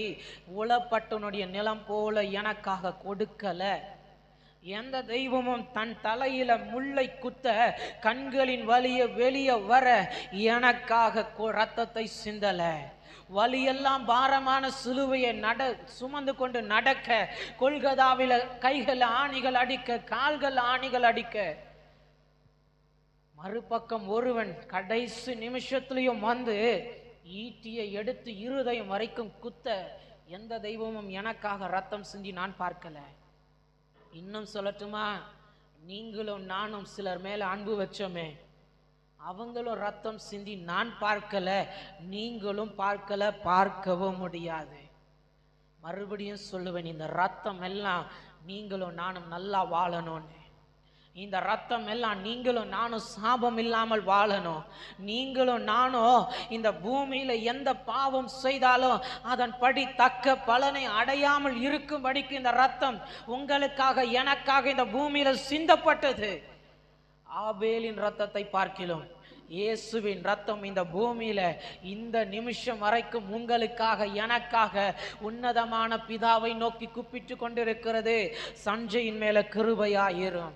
உளப்பட்டனுடைய நிலம் போல எனக்காக கொடுக்கல. எந்த தெய்வமும் தன் தலையில முள்ளை குத்த கண்களின் வலிய வெளியே வர எனக்காக ரத்தத்தை சிந்தல. வலியெல்லாம் பாரமான சிலுவையை சுமந்து கொண்டு நடக்க, கொல்கதாவில கைகள் ஆணிகள் அடிக்க, கால்கள் ஆணிகள் அடிக்க, மறுபக்கம் ஒருவன் கடைசி நிமிஷத்திலையும் வந்து ஈட்டியை எடுத்து இருதயம் வரைக்கும் குத்த, எந்த தெய்வமும் எனக்காக ரத்தம் சிந்தி நான் பார்க்கல. இன்னும் சொல்லட்டுமா, நீங்களும் நானும் சிலர் மேல அன்பு வச்சோமே, அவங்களும் ரத்தம் சிந்தி நான் பார்க்கல, நீங்களும் பார்க்கல, பார்க்கவும் முடியாது. மறுபடியும் சொல்லுவேன், இந்த ரத்தம் எல்லாம் நீங்களும் நானும் நல்லா வாழணும்னு. இந்த ரத்தம் எல்லாம் நீங்களும் நானும் சாபம் இல்லாமல் வாழணும். நீங்களும் நானும் இந்த பூமியில எந்த பாவம் செய்தாலும் அதன் படி தக்க பலனை அடையாமல் இருக்கும்படிக்கு இந்த ரத்தம் உங்களுக்காக எனக்காக இந்த பூமியில சிந்தப்பட்டது. ஆபேலின் ரத்தத்தை பார்க்கிறோம், இயேசுவின் ரத்தம் இந்த பூமியில இந்த நிமிஷம் வரைக்கும் உங்களுக்காக எனக்காக உன்னதமான பிதாவை நோக்கி கூப்பிட்டு கொண்டிருக்கிறது. சஞ்சயின் மேல கிருபையாயிரும்,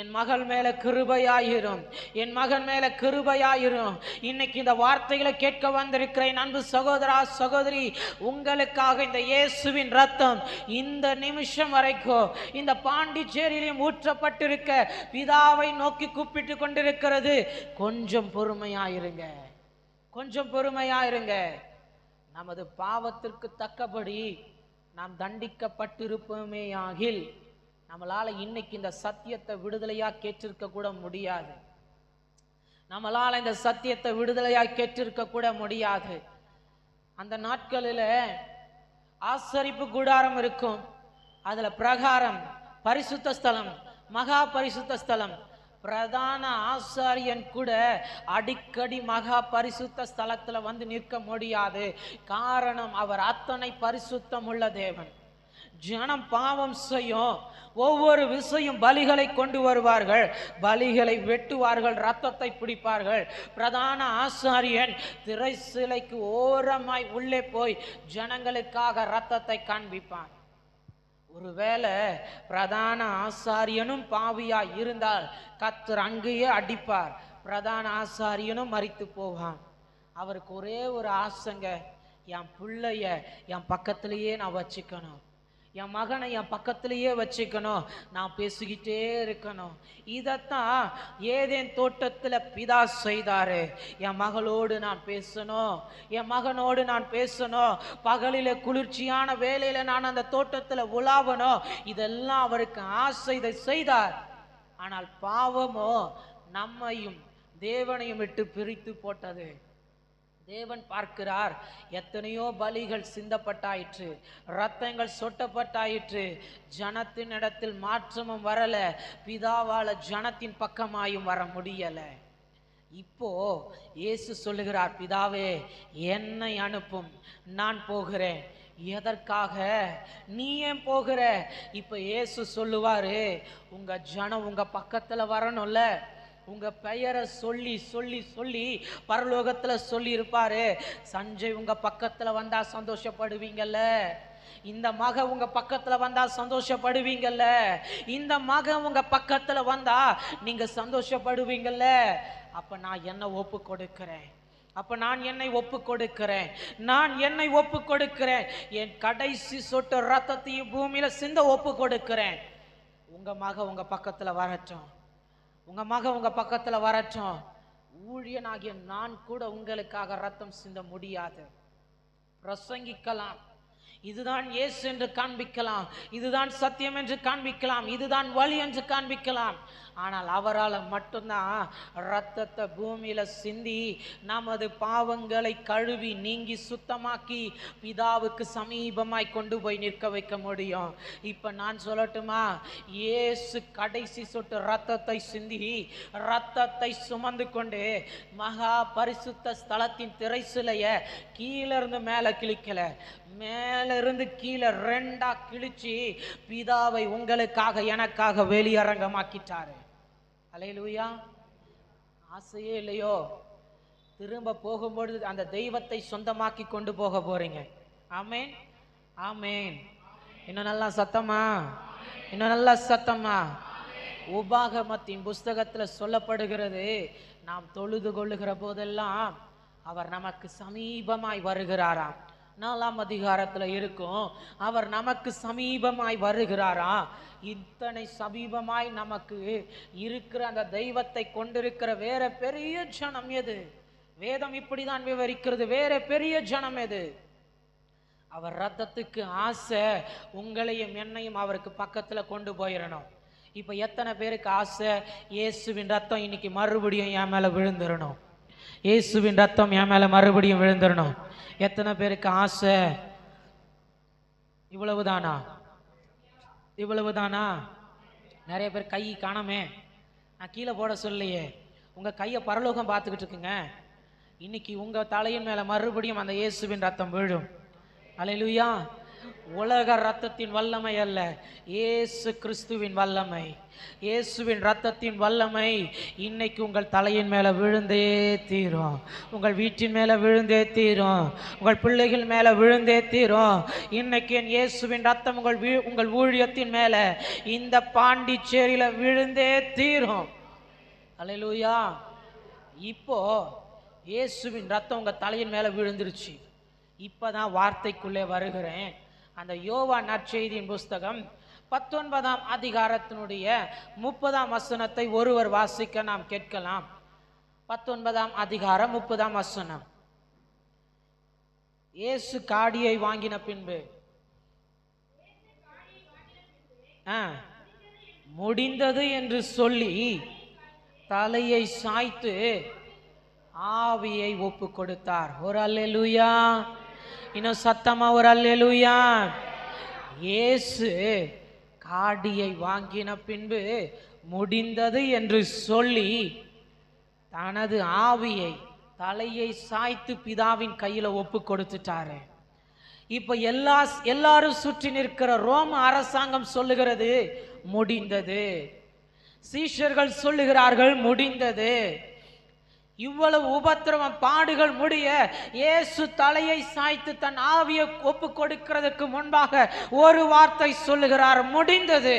என் மகள் மேல கிருபையாயிரும், என் மகன் மேல கிருபையாயிரும். இன்னைக்கு இந்த வார்த்தைகளை கேட்க வந்திருக்கிறேன் அன்பு சகோதரா சகோதரி, உங்களுக்காக இந்த இயேசுவின் ரத்தம் இந்த நிமிஷம் வரைக்கும் இந்த பாண்டிச்சேரியிலும் ஊற்றப்பட்டிருக்க பிதாவை நோக்கி கூப்பிட்டு கொண்டிருக்கிறது. கொஞ்சம் பொறுமையாயிருங்க, கொஞ்சம் பொறுமையாயிருங்க. நமது பாவத்திற்கு தக்கபடி நாம் தண்டிக்கப்பட்டிருப்போமே ஆகில் நம்மளால இன்னைக்கு இந்த சத்தியத்தை விடுதலையா கேட்டிருக்க கூட முடியாது. நம்மளால இந்த சத்தியத்தை விடுதலையா கேட்டிருக்க கூட முடியாது. அந்த நாட்களில் ஆசரிப்பு கூடாரம் இருக்கும், அதுல பிரகாரம், பரிசுத்த ஸ்தலம், மகா பரிசுத்த ஸ்தலம். பிரதான ஆசாரியன் கூட அடிக்கடி மகா பரிசுத்த ஸ்தலத்துல வந்து நிற்க முடியாது. காரணம், அவர் அத்தனை பரிசுத்தம் உள்ள தேவன். ஜனம் பாவம் செய்யும், ஒவ்வொரு விஷயம் பலிகளை கொண்டு வருவார்கள், பலிகளை வெட்டுவார்கள், ரத்தத்தை பிடிப்பார்கள். பிரதான ஆசாரியன் திரை சிலைக்கு ஓரமாய் உள்ளே போய் ஜனங்களுக்காக ரத்தத்தை காண்பிப்பான். ஒருவேளை பிரதான ஆசாரியனும் பாவியாய் இருந்தால் கர்த்தர் அங்கேயே அடிப்பார், பிரதான ஆசாரியனும் மரித்து போவான். அவருக்கு ஒரே ஒரு ஆசைங்க, என் பிள்ளைய என் பக்கத்திலேயே நான் வச்சுக்கணும், என் மகனை என் பக்கத்திலேயே வச்சுக்கணும், நான் பேசிக்கிட்டே இருக்கணும். இதைத்தான் ஏதேன் தோட்டத்தில் பிதா செய்தாரு. என் மகளோடு நான் பேசணும், என் மகனோடு நான் பேசணும், பகலில குளிர்ச்சியான வேலையில நான் அந்த தோட்டத்தில் உலாவணும், இதெல்லாம் அவருக்கு ஆசை. இதை செய்தார். ஆனால் பாவமோ நம்மையும் தேவனையும் விட்டு பிரித்து போட்டது. தேவன் பார்க்கிறார், எத்தனையோ பலிகள் சிந்தப்பட்டாயிற்று, ரத்தங்கள் சொட்டப்பட்டாயிற்று, ஜனத்தின் இடத்தில் மாற்றமும் வரல, பிதாவால ஜனத்தின் பக்கமாயும் வர முடியல. இப்போ இயேசு சொல்லுகிறார், பிதாவே என்னை அனுப்பும், நான் போகிறேன். எதற்காக? நீ ஏன் போகிற? இப்ப இயேசு சொல்லுவாரு, உங்க ஜனம் உங்க பக்கத்துல வரணும்ல, உங்க பெயரை சொல்லி சொல்லி சொல்லி பரலோகத்துல சொல்லி இருப்பாரு, சஞ்சய் உங்க பக்கத்துல வந்தா சந்தோஷப்படுவீங்கல்ல, இந்த மக உங்க பக்கத்துல வந்தா சந்தோஷப்படுவீங்கல்ல, இந்த மக உங்க பக்கத்துல வந்தா நீங்க சந்தோஷப்படுவீங்கல்ல. அப்ப நான் என்ன ஒப்பு கொடுக்கிறேன், அப்ப நான் என்னை ஒப்பு கொடுக்கிறேன், நான் என்னை ஒப்பு கொடுக்கிறேன், என் கடைசி சொட்டு ரத்தத்தையும் பூமியில சிந்த ஒப்பு கொடுக்கிறேன். உங்க மக உங்க பக்கத்துல வரட்டும், உங்க மக உங்க பக்கத்துல வரட்டும். ஊழியனாகிய நான் கூட உங்களுக்காக ரத்தம் சிந்த முடியாது. பிரசங்கிக்கலாம், இதுதான் இயேசு என்று காண்பிக்கலாம், இதுதான் சத்தியம் என்று காண்பிக்கலாம், இதுதான் வழி என்று காண்பிக்கலாம். ஆனால் அவரால் மட்டும்தான் இரத்தத்தை பூமியில சிந்தி நமது பாவங்களை கழுவி நீங்கி சுத்தமாக்கி பிதாவுக்கு சமீபமாய் கொண்டு போய் நிற்க வைக்க முடியும். இப்ப நான் சொல்லட்டுமா, இயேசு கடைசி சொட்டு இரத்தத்தை சிந்தி இரத்தத்தை சுமந்து கொண்டு மகா பரிசுத்த ஸ்தலத்தின் திரைசிலைய கீழே இருந்து மேல கிழிக்கல, மேல இருந்து கீழே ரெண்டா கிழிச்சு பிதாவை உங்களுக்காக எனக்காக வெளியரங்கமாக்கிட்டாரு. அல்லேலூயா. ஆசையே இல்லையோ? திரும்ப போகும்பொழுது அந்த தெய்வத்தை சொந்தமாக்கி கொண்டு போக போறீங்க. ஆமேன், ஆமேன். இன்னும் நல்லா சத்தமா, இன்னும் நல்லா சத்தமா. உபாகமத்தின் புஸ்தகத்துல சொல்லப்படுகிறது, நாம் தொழுது கொள்ளுகிற போதெல்லாம் அவர் நமக்கு சமீபமாய் வருகிறாராம். 4ஆம் அதிகாரத்துல இருக்கும், அவர் நமக்கு சமீபமாய் வருகிறாரா. இத்தனை சமீபமாய் நமக்கு இருக்கிற அந்த தெய்வத்தை கொண்டிருக்கிற வேற பெரிய ஜனம் எது? வேதம் இப்படிதான் விவரிக்கிறது. வேற பெரிய ஜனம் எது? அவர் ரத்தத்துக்கு ஆசை உங்களையும் என்னையும் அவருக்கு பக்கத்துல கொண்டு போயிடணும். இப்ப எத்தனை பேருக்கு ஆசை, இயேசுவின் ரத்தம் இன்னைக்கு மறுபடியும் என் மேல விழுந்துடணும், இயேசுவின் ரத்தம் என் மேல மறுபடியும் விழுந்துடணும்? எத்தனை பேருக்கு ஆசை? இவ்வளவுதானா? இவ்வளவுதானா? நிறைய பேர் கை காணாமே. நான் கீழே போட சொல்லையே, உங்க கையை பரலோகம் பார்த்துக்கிட்டு இருக்குங்க. இன்னைக்கு உங்க தலையின் மேல மறுபடியும் அந்த இயேசுவின் ரத்தம் விழும். அல்லேலூயா. உலக ரத்தத்தின் வல்லமை அல்ல, இயேசு கிறிஸ்துவின் வல்லமை, இயேசுவின் ரத்தத்தின் வல்லமை இன்னைக்கு உங்கள் தலையின் மேல விழுந்தே தீரும், உங்கள் வீட்டின் மேல விழுந்தே தீரும், உங்கள் பிள்ளைகள் மேல விழுந்தே தீரும். இன்னைக்கு என் இயேசுவின் ரத்தம் உங்கள் ஊழியத்தின் மேல இந்த பாண்டிச்சேரியில விழுந்தே தீரும். அல்லேலூயா. இப்போ இயேசுவின் ரத்தம் உங்க தலையின் மேல விழுந்துருச்சு. இப்பதான் வார்த்தைக்குள்ளே வருகிறேன். அந்த யோவான் நற்செய்தியின் புஸ்தகம் 19ஆம் அதிகாரத்தினுடைய 30ஆம் வசனத்தை ஒருவர் வாசிக்க நாம் கேட்கலாம். 19ஆம் அதிகாரம் 30ஆம் வசனம். இயேசு காடியை வாங்கின பின்பு முடிந்தது என்று சொல்லி தலையை சாய்த்து ஆவியை ஒப்பு கொடுத்தார். ஒரு அல்லேலூயா. இன்னும் சத்தமா ஒரு அல்லேலூயா. இயேசு காடியை வாங்கின பின்பு முடிந்தது என்று சொல்லி தனது ஆவியை தலையை சாய்த்து பிதாவின் கையில ஒப்பு கொடுத்துட்டாரு. இப்ப எல்லாரும் சுற்றி நிற்கிற ரோம அரசாங்கம் சொல்லுகிறது முடிந்தது, சீஷர்கள் சொல்லுகிறார்கள் முடிந்தது. இவ்வளவு உபத்திரவம் பாடுகள் முடிய இயேசு தலையை சாய்த்து தன் ஆவியை ஒப்பு கொடுக்கிறதுக்கு முன்பாக ஒரு வார்த்தை சொல்லுகிறார், முடிந்தது.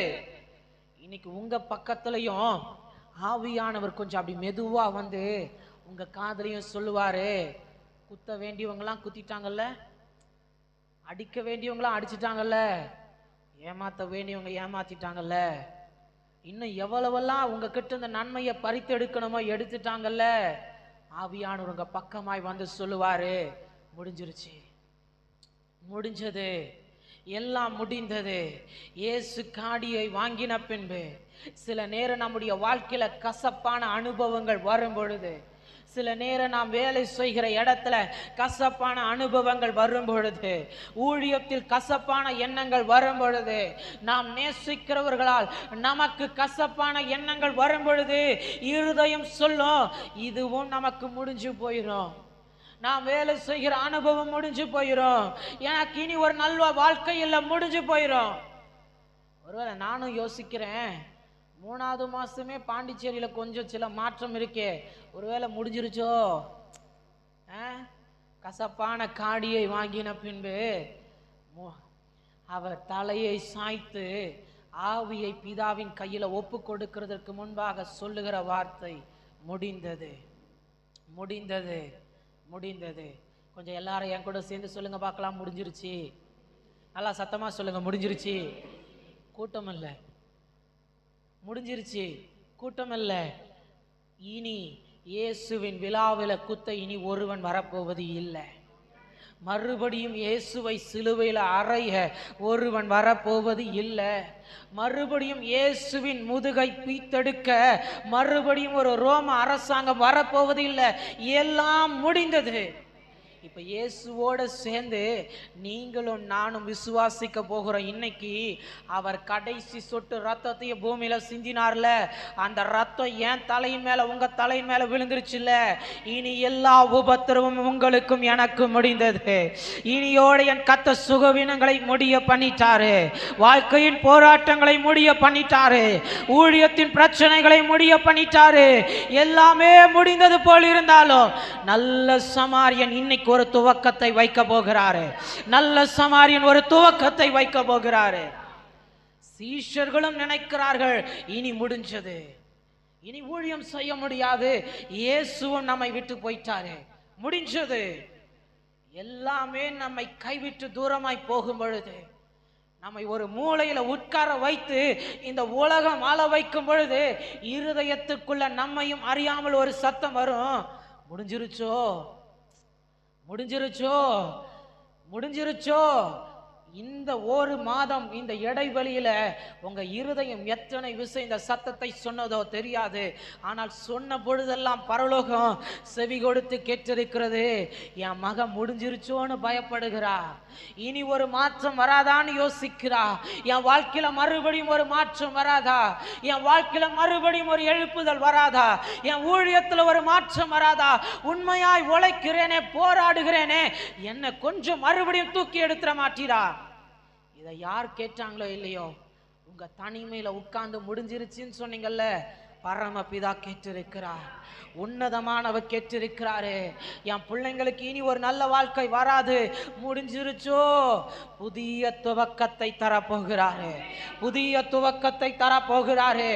இன்னைக்கு உங்க பக்கத்துலயும் ஆவியானவர் கொஞ்சம் அப்படி மெதுவா வந்து உங்க காதலையும் சொல்லுவாரு, குத்த வேண்டியவங்களாம் குத்திட்டாங்கல்ல, அடிக்க வேண்டியவங்களாம் அடிச்சிட்டாங்கல்ல, ஏமாத்த வேண்டியவங்க ஏமாத்திட்டாங்கல்ல, இன்னும் எவ்வளவெல்லாம் உங்ககிட்ட இந்த நன்மையை பறித்தெடுக்கணுமோ எடுத்துட்டாங்கல்ல. ஆவியானவர் உங்க பக்கமாய் வந்து சொல்லுவாரு, முடிஞ்சிருச்சு, முடிஞ்சது, எல்லாம் முடிந்தது. இயேசு காடியை வாங்கின பின்பு சில நேரம் நம்முடைய வாழ்க்கையில கசப்பான அனுபவங்கள் வரும் பொழுது, சில நேரம் நாம் வேலை செய்கிற இடத்துல கசப்பான அனுபவங்கள் வரும் பொழுது, ஊழியத்தில் கசப்பான எண்ணங்கள் வரும் பொழுது, நாம் நேசிக்கிறவர்களால் நமக்கு கசப்பான எண்ணங்கள் வரும் பொழுது இருதயம் சொல்லும், இதுவும் நமக்கு முடிஞ்சு போயிடும், நான் வேலை செய்கிற அனுபவம் முடிஞ்சு போயிடும், எனக்கு இனி ஒரு நல்ல வாழ்க்கை இல்லை, முடிஞ்சு போயிடும். ஒருவேளை நானும் யோசிக்கிறேன், 3வது மாசமே பாண்டிச்சேரியில கொஞ்சம் சில மாற்றம் இருக்கே, ஒருவேளை முடிஞ்சிருச்சோ. கசப்பான காடியை வாங்கின பின்பு அவர் தலையை சாய்த்து ஆவியை பிதாவின் கையில ஒப்பு கொடுக்கிறதற்கு முன்பாக சொல்லுகிற வார்த்தை முடிந்தது, முடிந்தது, முடிந்தது. கொஞ்சம் எல்லாரும் என் கூட சேர்ந்து சொல்லுங்க பார்க்கலாம், முடிஞ்சிருச்சு. நல்லா சத்தமா சொல்லுங்க, முடிஞ்சிருச்சு. கூட்டம் இல்ல, முடிஞ்சிருச்சு, கூட்டம் இல்ல. இனி இயேசுவின் விழாவில குத்த இனி ஒருவன் வரப்போவது இல்லை. மறுபடியும் இயேசுவை சிலுவையில் அறைய ஒருவன் வரப்போவது இல்லை. மறுபடியும் இயேசுவின் முதுகை பீத்தெடுக்க மறுபடியும் ஒரு ரோம அரசாங்கம் வரப்போவது இல்லை. எல்லாம் முடிந்தது. இப்ப இயேசுவோட சேர்ந்து நீங்களும் நானும் விசுவாசிக்க போகிறோம். இன்னைக்கு அவர் கடைசி சொட்டு ரத்தத்தையும் பூமியில சிந்தினார்ல, அந்த ரத்தம் என் தலையின் மேல உங்க தலையின் மேல விழுந்துருச்சுல்ல. இனி எல்லா உபத்திரவும் உங்களுக்கும் எனக்கும் முடிந்தது. இனியோட என் கத்த சுகவீனங்களை முடிய பண்ணிட்டாரு, வாழ்க்கையின் போராட்டங்களை முடிய பண்ணிட்டாரு, ஊழியத்தின் பிரச்சனைகளை முடிய பண்ணிட்டாரு. எல்லாமே முடிந்தது போல் இருந்தாலும் நல்ல சமாரியன் இன்னைக்கு ஒரு துவக்கத்தை வைக்க போகிறாரு. நல்ல சமாரியன் ஒரு துவக்கத்தை வைக்க போகிறாரு. சீஷர்களும் நினைக்கிறார்கள் இனி முடிஞ்சது, இனி ஊழியம் செய்ய முடியாது, இயேசுவும் நம்மை விட்டு போயிட்டாரு, முடிஞ்சது. எல்லாமே நம்மை கைவிட்டு தூரமாய் போகும் பொழுது, நம்மை ஒரு மூலையில உட்கார வைத்து இந்த உலகம் ஆள வைக்கும் பொழுது, இருதயத்துக்குள்ள நம்மையும் அறியாமல் ஒரு சத்தம் வரும், முடிஞ்சிருச்சோ முடிஞ்சிருச்சோ முடிஞ்சிருச்சோ. இந்த ஒரு மாதம் இந்த இடைவெளியில உங்க இருதயம் எத்தனை விஷயம் இந்த சத்தத்தை சொன்னதோ தெரியாது. ஆனால் சொன்ன பொழுதெல்லாம் பரலோகம் செவி கொடுத்து கேட்டிருக்கிறது. என் மகன் முடிஞ்சிருச்சோன்னு பயப்படுகிறா, இனி ஒரு மாற்றம் வராதான்னு யோசிக்கிறா. என் வாழ்க்கையில மறுபடியும் ஒரு மாற்றம் வராதா, என் வாழ்க்கையில மறுபடியும் ஒரு எழுப்புதல் வராதா, என் ஊழியத்துல ஒரு மாற்றம் வராதா, உண்மையாய் உழைக்கிறேனே போராடுகிறேனே என்ன கொஞ்சம் மறுபடியும் தூக்கி எடுத்துட மாட்டீரா. இதை யார் கேட்டாங்களோ இல்லையோ, உங்க தனிமையில உட்கார்ந்து முடிஞ்சிருச்சுன்னு சொன்னீங்கல்ல, பரமபிதா கேட்டிருக்கிறார், உன்னதமானவர் கேட்டிருக்கிறாரு. என் பிள்ளைங்களுக்கு இனி ஒரு நல்ல வாழ்க்கை வராது, முடிஞ்சிருச்சோ. புதிய துவக்கத்தை தரப்போகிறாரு, புதிய துவக்கத்தை தரப்போகிறாரு.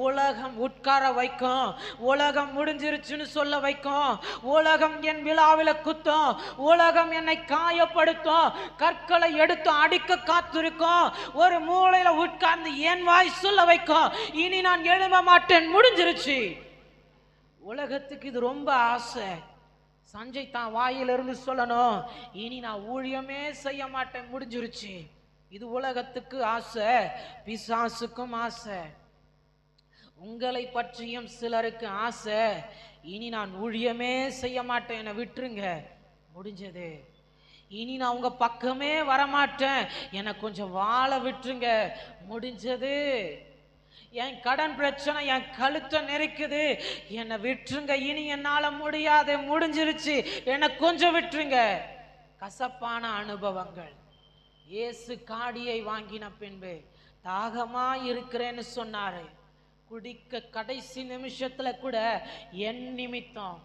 உலகம் உட்கார வைக்கும், உலகம் முடிஞ்சிருச்சுன்னு சொல்ல வைக்கும், உலகம் என் விழாவில குத்தும், உலகம் என்னை காயப்படுத்தும், கற்களை எடுத்து அடிக்க காத்திருக்கும், ஒரு மூலையில உட்கார்ந்து என் வாய் சொல்ல வைக்கும், இனி நான் எழும்ப மாட்டேன், முடிஞ்சிருச்சு. உலகத்துக்கு இது ரொம்ப ஆசை. சஞ்சய் தான் வாயிலிருந்து சொல்லணும், இனி நான் ஊழியமே செய்ய மாட்டேன், முடிஞ்சிருச்சு. இது உலகத்துக்கு ஆசை, பிசாசுக்கும் ஆசை. உங்களை பற்றியும் சிலருக்கு ஆசை, இனி நான் ஊழியமே செய்ய மாட்டேன், என்னை விட்டுருங்க, முடிஞ்சது. இனி நான் உங்க பக்கமே வரமாட்டேன், என்னை கொஞ்சம் வாழ விட்டுருங்க, முடிஞ்சது. என் கடன் பிரச்சனை என் கழுத்தை நெருக்குது, என்னை விட்டுருங்க, இனி என்னால முடியாது, முடிஞ்சிருச்சு, என்னை கொஞ்சம் விட்டுருங்க. கசப்பான அனுபவங்கள். இயேசு காடியை வாங்கின பின்பு தாகமா இருக்கிறேன்னு சொன்னாரு. குடிக்க கடைசி நிமிஷத்துல கூட என் நிமித்தம்,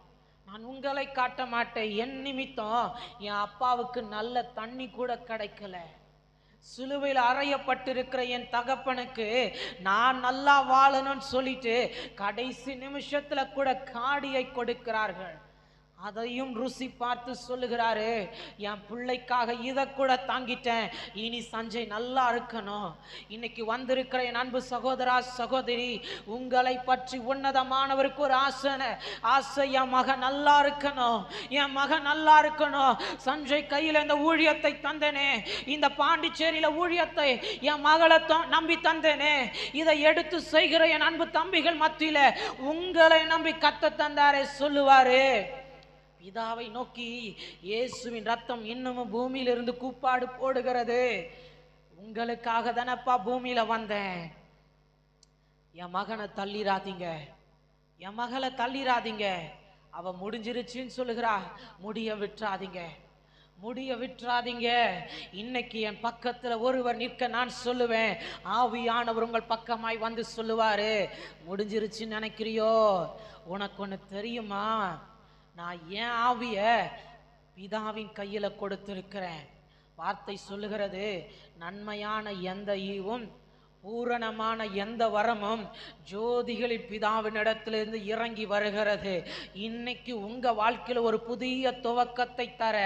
நான் உங்களை காட்ட மாட்டேன், என் நிமித்தம் என் அப்பாவுக்கு நல்ல தண்ணி கூட கிடைக்கல. சிலுவையில் அறையப்பட்டிருக்கிற என் தகப்பனுக்கு நான் நல்லா வாழணும்னு சொல்லிட்டு கடைசி நிமிஷத்துல கூட காடியை கொடுக்கிறார்கள். அதையும் ருசி பார்த்து சொல்லுகிறாரு, என் பிள்ளைக்காக இதை கூட தாங்கிட்டேன், இனி சஞ்சய் நல்லா இருக்கணும். இன்னைக்கு வந்திருக்கிற என் அன்பு சகோதரா சகோதரி, உங்களை பற்றி உன்னதமானவருக்கு ஒரு ஆசை, என் மகன் நல்லா இருக்கணும், என் மகன் நல்லா இருக்கணும். சஞ்சய் கையில இந்த ஊழியத்தை தந்தேனே, இந்த பாண்டிச்சேரியில ஊழியத்தை என் மகளை நம்பி தந்தேனே, இதை எடுத்து செய்கிற என் அன்பு தம்பிகள் மத்தியில உங்களை நம்பி கத்த தந்தாரே சொல்லுவாரு. பிதாவை நோக்கி இயேசுவின் ரத்தம் இன்னமும் பூமியிலிருந்து கூப்பாடு போடுகிறது. உங்களுக்காக தானப்பா பூமியில வந்தேன், என் மகனை தள்ளிராதீங்க, என் மகளை தள்ளிராதீங்க. அவ முடிஞ்சிருச்சுன்னு சொல்லுகிறா, முடிய விட்டுறாதீங்க, முடிய விட்டுறாதீங்க. இன்னைக்கு என் பக்கத்துல ஒருவர் நிற்க நான் சொல்லுவேன், ஆவியானவர் உங்கள் பக்கமாய் வந்து சொல்லுவாரு, முடிஞ்சிருச்சுன்னு நினைக்கிறியோ, உனக்கு ஒண்ணு தெரியுமா, நான் என் ஆவிய பிதாவின் கையில கொடுத்திருக்கிறேன். வார்த்தை சொல்லுகிறது, நன்மையான எந்த ஈவும் பூரணமான எந்த வரமும் ஜோதிகளின் பிதாவின் இடத்திலிருந்து இறங்கி வருகிறது. இன்னைக்கு உங்க வாழ்க்கையில ஒரு புதிய துவக்கத்தை தர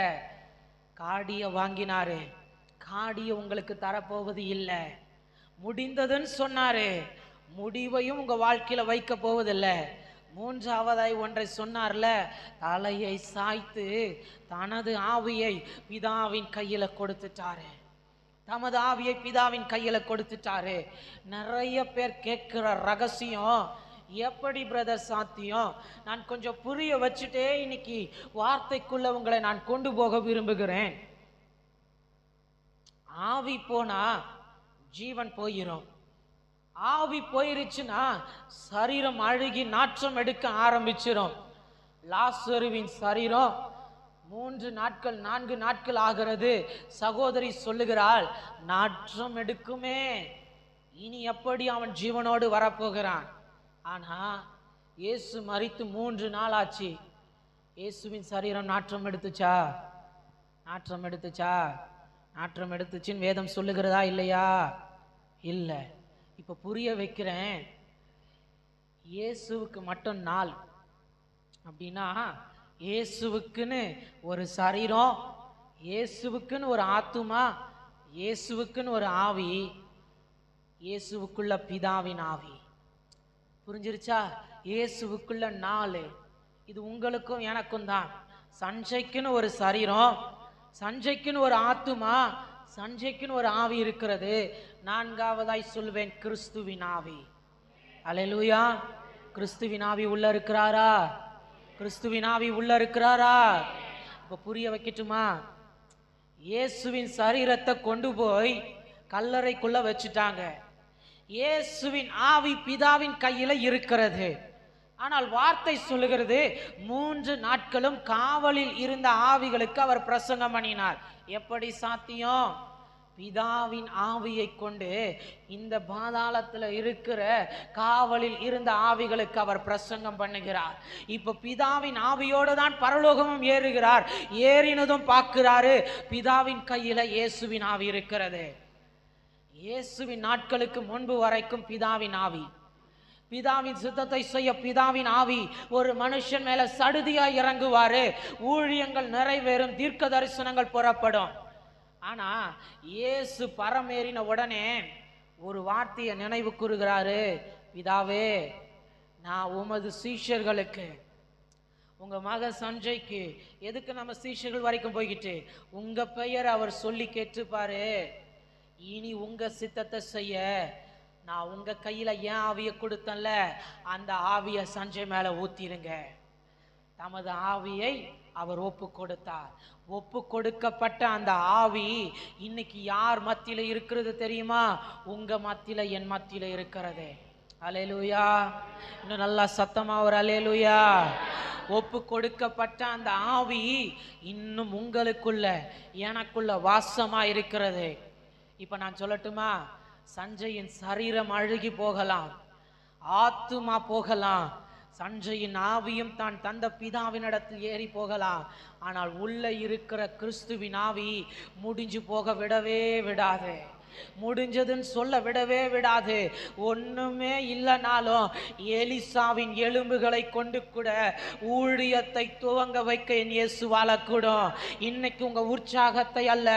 காடிய வாங்கினாரு, காடிய உங்களுக்கு தரப்போவது இல்லை. முடிந்ததுன்னு சொன்னாரு, முடிவையும் உங்க வாழ்க்கையில வைக்க போவதில்லை, மூன்றாவதாய் ஒன்றை சொன்னார்ல, தலையை சாய்த்து தனது ஆவியை பிதாவின் கையில கொடுத்துட்டாரு. தமது ஆவியை பிதாவின் கையில கொடுத்துட்டாரு. நிறைய பேர் கேட்கிற ரகசியம், எப்படி பிரதர் சாத்தியம்? நான் கொஞ்சம் புரிய வச்சுட்டே இன்னைக்கு வார்த்தைக்குள்ள உங்களை நான் கொண்டு போக விரும்புகிறேன். ஆவி போனா ஜீவன் போயிரும். ஆவி போயிருச்சுன்னா சரீரம் அழுகி நாற்றம் எடுக்க ஆரம்பிச்சிடும். லாசருவின் சரீரம் 3 நாட்கள் 4 நாட்கள் ஆகிறது. சகோதரி சொல்லுகிறாள், நாற்றம் எடுக்குமே, இனி எப்படி அவன் ஜீவனோடு வரப்போகிறான்? ஆனா இயேசு மரித்து 3 நாள் ஆச்சு. இயேசுவின் சரீரம் நாற்றம் எடுத்துச்சா? நாற்றம் எடுத்துச்சா? நாற்றம் எடுத்துச்சின்னு வேதம் சொல்லுகிறதா இல்லையா? இல்லை. இப்ப புரிய வைக்கிறேன். இயேசுவுக்கு மட்டும் நாள் அப்படின்னா, இயேசுவுக்குன்னு ஒரு சரீரம், இயேசுவுக்குன்னு ஒரு ஆத்துமா, இயேசுவுக்குன்னு ஒரு ஆவி, இயேசுவுக்குள்ள பிதாவின் ஆவி. புரிஞ்சிருச்சா? இயேசுவுக்குள்ள 4. இது உங்களுக்கும் எனக்கும் தான். சஞ்சய்க்குன்னு ஒரு சரீரம், சஞ்சய்க்குன்னு ஒரு ஆத்துமா, சஞ்சய்க்குன்னு ஒரு ஆவி இருக்கிறது. 4வதாய் சொல்வேன், கிறிஸ்துவின் ஆவி. அல்லேலூயா. கிறிஸ்துவின் ஆவி உள்ள இருக்கிறாரா? கிறிஸ்துவின் ஆவி உள்ள இருக்கிறாரா? இப்ப புரிய வைக்கட்டுமா? இயேசுவின் சரீரத்தை கொண்டு போய் கல்லறைக்குள்ள வச்சுட்டாங்க. இயேசுவின் ஆவி பிதாவின் கையில இருக்கிறது. ஆனால் வார்த்தை சொல்லுகிறது, 3 நாட்களும் காவலில் இருந்த ஆவிகளுக்கு அவர் பிரசங்கம் பண்ணினார். எப்படி சாத்தியம்? பிதாவின் ஆவியை கொண்டு இந்த பாதாளத்துல இருக்கிற காவலில் இருந்த ஆவிகளுக்கு அவர் பிரசங்கம் பண்ணுகிறார். இப்ப பிதாவின் ஆவியோடு தான் பரலோகமும் ஏறுகிறார். ஏறினதும் பார்க்கிறாரு, பிதாவின் கையில இயேசுவின் ஆவி இருக்கிறது. இயேசுவின் நாட்களுக்கு முன்பு வரைக்கும் பிதாவின் ஆவி, பிதாவின் சித்தத்தை செய்ய பிதாவின் ஆவி ஒரு மனுஷன் மேல சடுதியா இறங்குவாரு. ஊழியங்கள் நிறைவேறும், தீர்க்க தரிசனங்கள் புறப்படும். ஆனா இயேசு பரமேறின உடனே ஒரு வார்த்தையை நினைவு கூறுகிறாரு, பிதாவே, நான் உமது சீஷர்களுக்கு, உங்க மக சஞ்சய்க்கு, எதுக்கு நம்ம சீஷர்கள் வரைக்கும் போய்கிட்டு உங்க பெயர் அவர் சொல்லி கேட்டுப்பாரு, இனி உங்க சித்தத்தை செய்ய நான் உங்க கையில ஏன் ஆவியை கொடுத்தேன்ல, அந்த ஆவியை சஞ்சய் மேல ஊத்திருங்க. தமது ஆவியை அவர் ஒப்பு கொடுத்தார். ஒப்பு கொடுக்கப்பட்ட அந்த ஆவி இன்னைக்கு யார் மத்தியில இருக்கிறது தெரியுமா? உங்க மத்தியில, என் மத்தியில இருக்கிறது. அல்லேலூயா. இன்னும் நல்லா சத்தமா ஒரு அல்லேலூயா. ஒப்பு கொடுக்கப்பட்ட அந்த ஆவி இன்னும் உங்களுக்குள்ள, எனக்குள்ள வாசமா இருக்கிறது. இப்ப நான் சொல்லட்டுமா? சஞ்சயின் சரீரம் அழுகி போகலாம், ஆத்துமா போகலாம், சஞ்சயின் ஆவியும் தான் தந்த பிதாவினிடத்தில் ஏறி போகலாம். ஆனால் உள்ள இருக்கிற கிறிஸ்துவின் ஆவி முடிஞ்சு போக விடவே விடாது, முடிஞ்சதுன்னு சொல்ல விடவே விடாது. ஒண்ணுமே இல்லைனாலும் எலிசாவின் எலும்புகளை கொண்டு கூட ஊழியத்தை துவங்க வைக்க என் இயேசுவால கூடும். இன்னைக்கு உங்க உற்சாகத்தை அல்ல,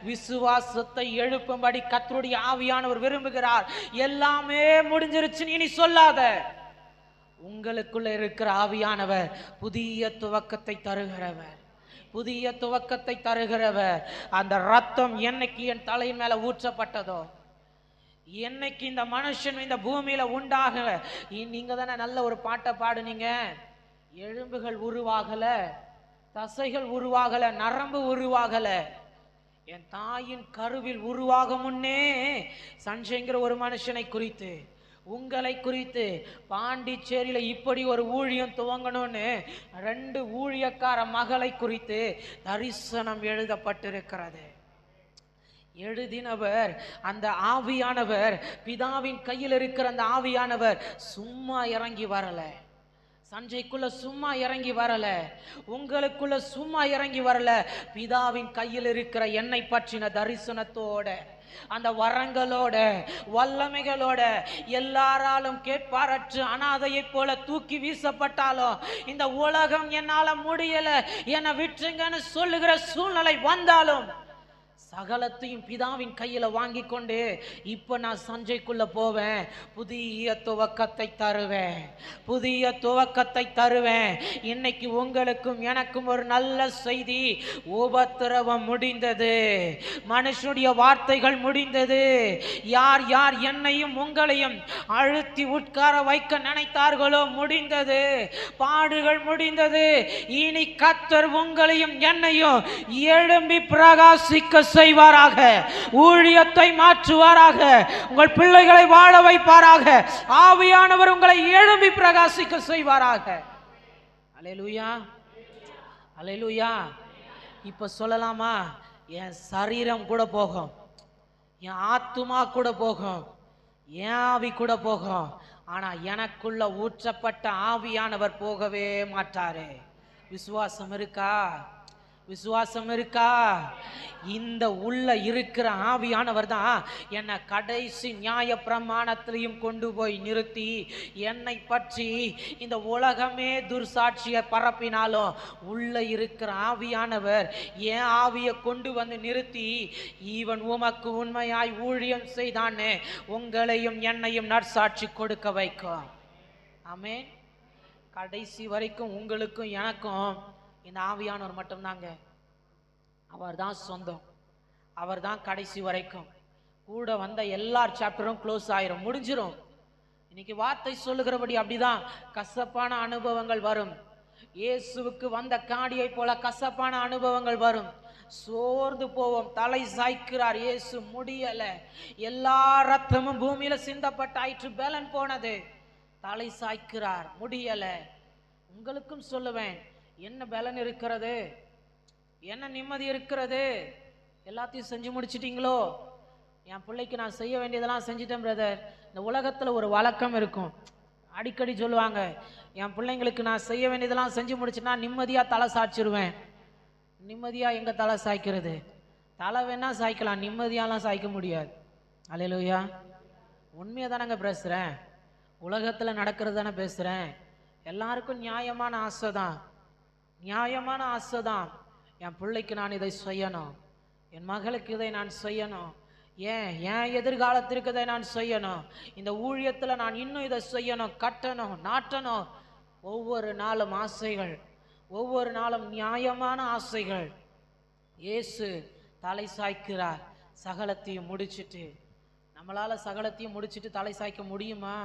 விசுவாசத்தை எழுப்பும்படி கர்த்தருடைய ஆவியானவர் விரும்புகிறார். எல்லாமே முடிஞ்சிருச்சுன்னு இனி சொல்லாத. உங்களுக்குள்ள இருக்கிற ஆவியானவர் புதிய துவக்கத்தை தருகிறவர், புதிய துவக்கத்தை தருகிறவர். அந்த ரத்தம் என்னைக்கு என் தலை மேல ஊற்றப்பட்டதோ, என்னைக்கு இந்த மனுஷன் இந்த பூமியில உண்டாக, நீங்க தானே நல்ல ஒரு பாட்டை பாடுனீங்க, எலும்புகள் உருவாகல, தசைகள் உருவாகல, நரம்பு உருவாகல, என் தாயின் கருவில் உருவாக முன்னே சஞ்சய்ங்கிற ஒரு மனுஷனை குறித்து, உங்களை குறித்து, பாண்டிச்சேரியில இப்படி ஒரு ஊழியம் துவங்கணும்னு 2 ஊழியக்கார மகளை குறித்து தரிசனம் எழுதப்பட்டிருக்கிறது. எழுதினவர் அந்த ஆவியானவர், பிதாவின் கையில் இருக்கிற அந்த ஆவியானவர் சும்மா இறங்கி வரல. சஞ்சய்க்குள்ள சும்மா இறங்கி வரல, உங்களுக்குள்ள சும்மா இறங்கி வரல. பிதாவின் கையில் இருக்கிற என்னை பற்றின தரிசனத்தோட, அந்த வரங்களோட, வல்லமைகளோட, எல்லாராலும் கேட்பாரற்று அனாதையை போல தூக்கி வீசப்பட்டாலும், இந்த உலகம் என்னால முடியல, என்னை விட்டுங்கன்னு சொல்லுகிற சூழ்நிலை வந்தாலும், சகலத்தையும் பிதாவின் கையில வாங்கி கொண்டு இப்ப நான் சஞ்சைக்குள்ள போவேன், புதிய துவக்கத்தை தருவேன், புதிய துவக்கத்தை தருவேன். இன்னைக்கு உங்களுக்கும் எனக்கும் ஒரு நல்ல செய்தி. உபத்திரவம் முடிந்தது, மனுஷனுடைய வார்த்தைகள் முடிந்தது. யார் யார் என்னையும் உங்களையும் அழுத்தி உட்கார வைக்க நினைத்தார்களோ முடிந்தது, பாடுகள் முடிந்தது. இனி கர்த்தர் உங்களையும் என்னையும் எழும்பி பிரகாசிக்க செய்வாராக, ஊழியத்தை மாற்றுவாராக, உங்கள் பிள்ளைகளை வாழ வைப்பாராக, ஆவியானவர் உங்களை எழும்பி பிரகாசிக்க செய்வாராக. அல்லேலூயா, அல்லேலூயா. இப்ப சொல்லலாமா, என் சரீரம் கூட போகும், என் ஆத்துமா கூட போகும், என் ஆவி கூட போகும், ஆனா எனக்குள்ள ஊற்றப்பட்ட ஆவியானவர் போகவே மாட்டாரு. விசுவாசம் இருக்கா? விசுவாசம் இருக்கா? இந்த உள்ள இருக்கிற ஆவியானவர் தான் என்னை கடைசி நியாய பிரமாணத்திலையும் கொண்டு போய் நிறுத்தி, என்னை பற்றி இந்த உலகமே துர்சாட்சியை பரப்பினாலும் உள்ள இருக்கிற ஆவியானவர் என் ஆவியை கொண்டு வந்து நிறுத்தி, இவன் உமக்கு உண்மையாய் ஊழியம் செய்தானே, உங்களையும் என்னையும் நற்சாட்சி கொடுக்க வைக்கும். ஆமென். கடைசி வரைக்கும் உங்களுக்கும் எனக்கும் இந்த ஆவியானவர் மட்டும்தாங்க. அவர் தான் சொந்தம், அவர் தான் கடைசி வரைக்கும். கூட வந்த எல்லா சாப்டரும் க்ளோஸ் ஆயிரும், முடிஞ்சிரும். இன்னைக்கு வார்த்தை சொல்லுகிறபடி அப்படிதான் கசப்பான அனுபவங்கள் வரும். இயேசுவுக்கு வந்த காடியை போல கசப்பான அனுபவங்கள் வரும். சோர்ந்து போவோம், தலை சாய்க்கிறார் இயேசு, முடியல, எல்லா ரத்தமும் பூமியில சிந்தப்பட்டாயிற்று, பலன் போனது, தலை சாய்க்கிறார், முடியல. உங்களுக்கும் சொல்லுவேன், என்ன பலன் இருக்கிறது, என்ன நிம்மதி இருக்கிறது? எல்லாத்தையும் செஞ்சு முடிச்சிட்டீங்களோ? என் பிள்ளைக்கு நான் செய்ய வேண்டியதெல்லாம் செஞ்சிட்டேன் பிரதர். இந்த உலகத்துல ஒரு வழக்கம் இருக்கும், அடிக்கடி சொல்லுவாங்க, என் பிள்ளைங்களுக்கு நான் செய்ய வேண்டியதெல்லாம் செஞ்சு முடிச்சுன்னா நிம்மதியா தலை சாய்ச்சிருவேன். நிம்மதியா எங்க தலை சாய்க்கிறது? தலை வேணா சாய்க்கலாம், நிம்மதியாலாம் சாய்க்க முடியாது. அல்லேலூயா. உண்மையை தானங்க பேசுறேன், உலகத்துல நடக்கிறது தானே பேசுறேன். எல்லாருக்கும் நியாயமான ஆசை தான், நியாயமான ஆசை தான். என் பிள்ளைக்கு நான் இதை செய்யணும், என் மகளுக்கு இதை நான் செய்யணும், என் எதிர்காலத்திற்கு இதை நான் செய்யணும், இந்த ஊழியத்தில் நான் இன்னும் இதை செய்யணும், கட்டணும், நாட்டணும். ஒவ்வொரு நாளும் ஆசைகள், ஒவ்வொரு நாளும் நியாயமான ஆசைகள். இயேசு தலை சாய்க்கிறார், சகலத்தையும் முடிச்சுட்டு. நம்மளால சகலத்தையும் முடிச்சுட்டு தலை சாய்க்க முடியுமா?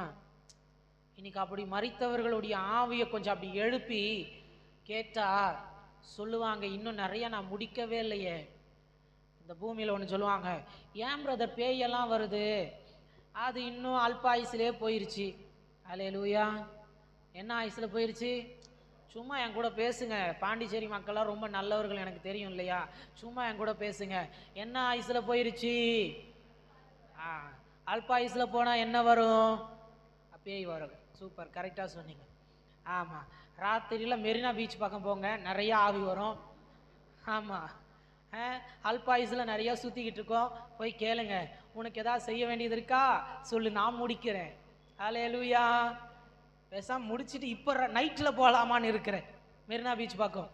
இன்னைக்கு அப்படி மரித்தவர்களுடைய ஆவியை கொஞ்சம் அப்படி எழுப்பி கேட்டா சொல்லுவாங்க, இன்னும் நிறைய நான் முடிக்கவே இல்லையே. இந்த பூமியில் ஒன்று சொல்லுவாங்க, ஏன் பிரதர் பேயெல்லாம் வருது, அது இன்னும் அல்ப ஆயுசுலேயே போயிருச்சு. அல்லேலூயா. என்ன ஆயுசில் போயிருச்சு? சும்மா என் கூட பேசுங்க, பாண்டிச்சேரி மக்கள்லாம் ரொம்ப நல்லவர்கள் எனக்கு தெரியும் இல்லையா, சும்மா என் கூட பேசுங்க. என்ன ஆயுசில் போயிருச்சு? அல்ப ஆயுசில் போனால் என்ன வரும்? பேய் வரும். சூப்பர், கரெக்டாக சொன்னீங்க. ஆமாம், ராத்திரியில் மெரினா பீச் பக்கம் போங்க, நிறையா ஆவி வரும். ஆமாம், அல்பாயுசில் நிறையா சுற்றிக்கிட்டு இருக்கோம், போய் கேளுங்க, உனக்கு எதாவது செய்ய வேண்டியது இருக்கா சொல்லு, நான் முடிக்கிறேன். அல்லேலூயா. பேசாம முடிச்சுட்டு இப்போ நைட்டில் போகலாமான்னு இருக்கிறேன். மெரினா பீச் பக்கம்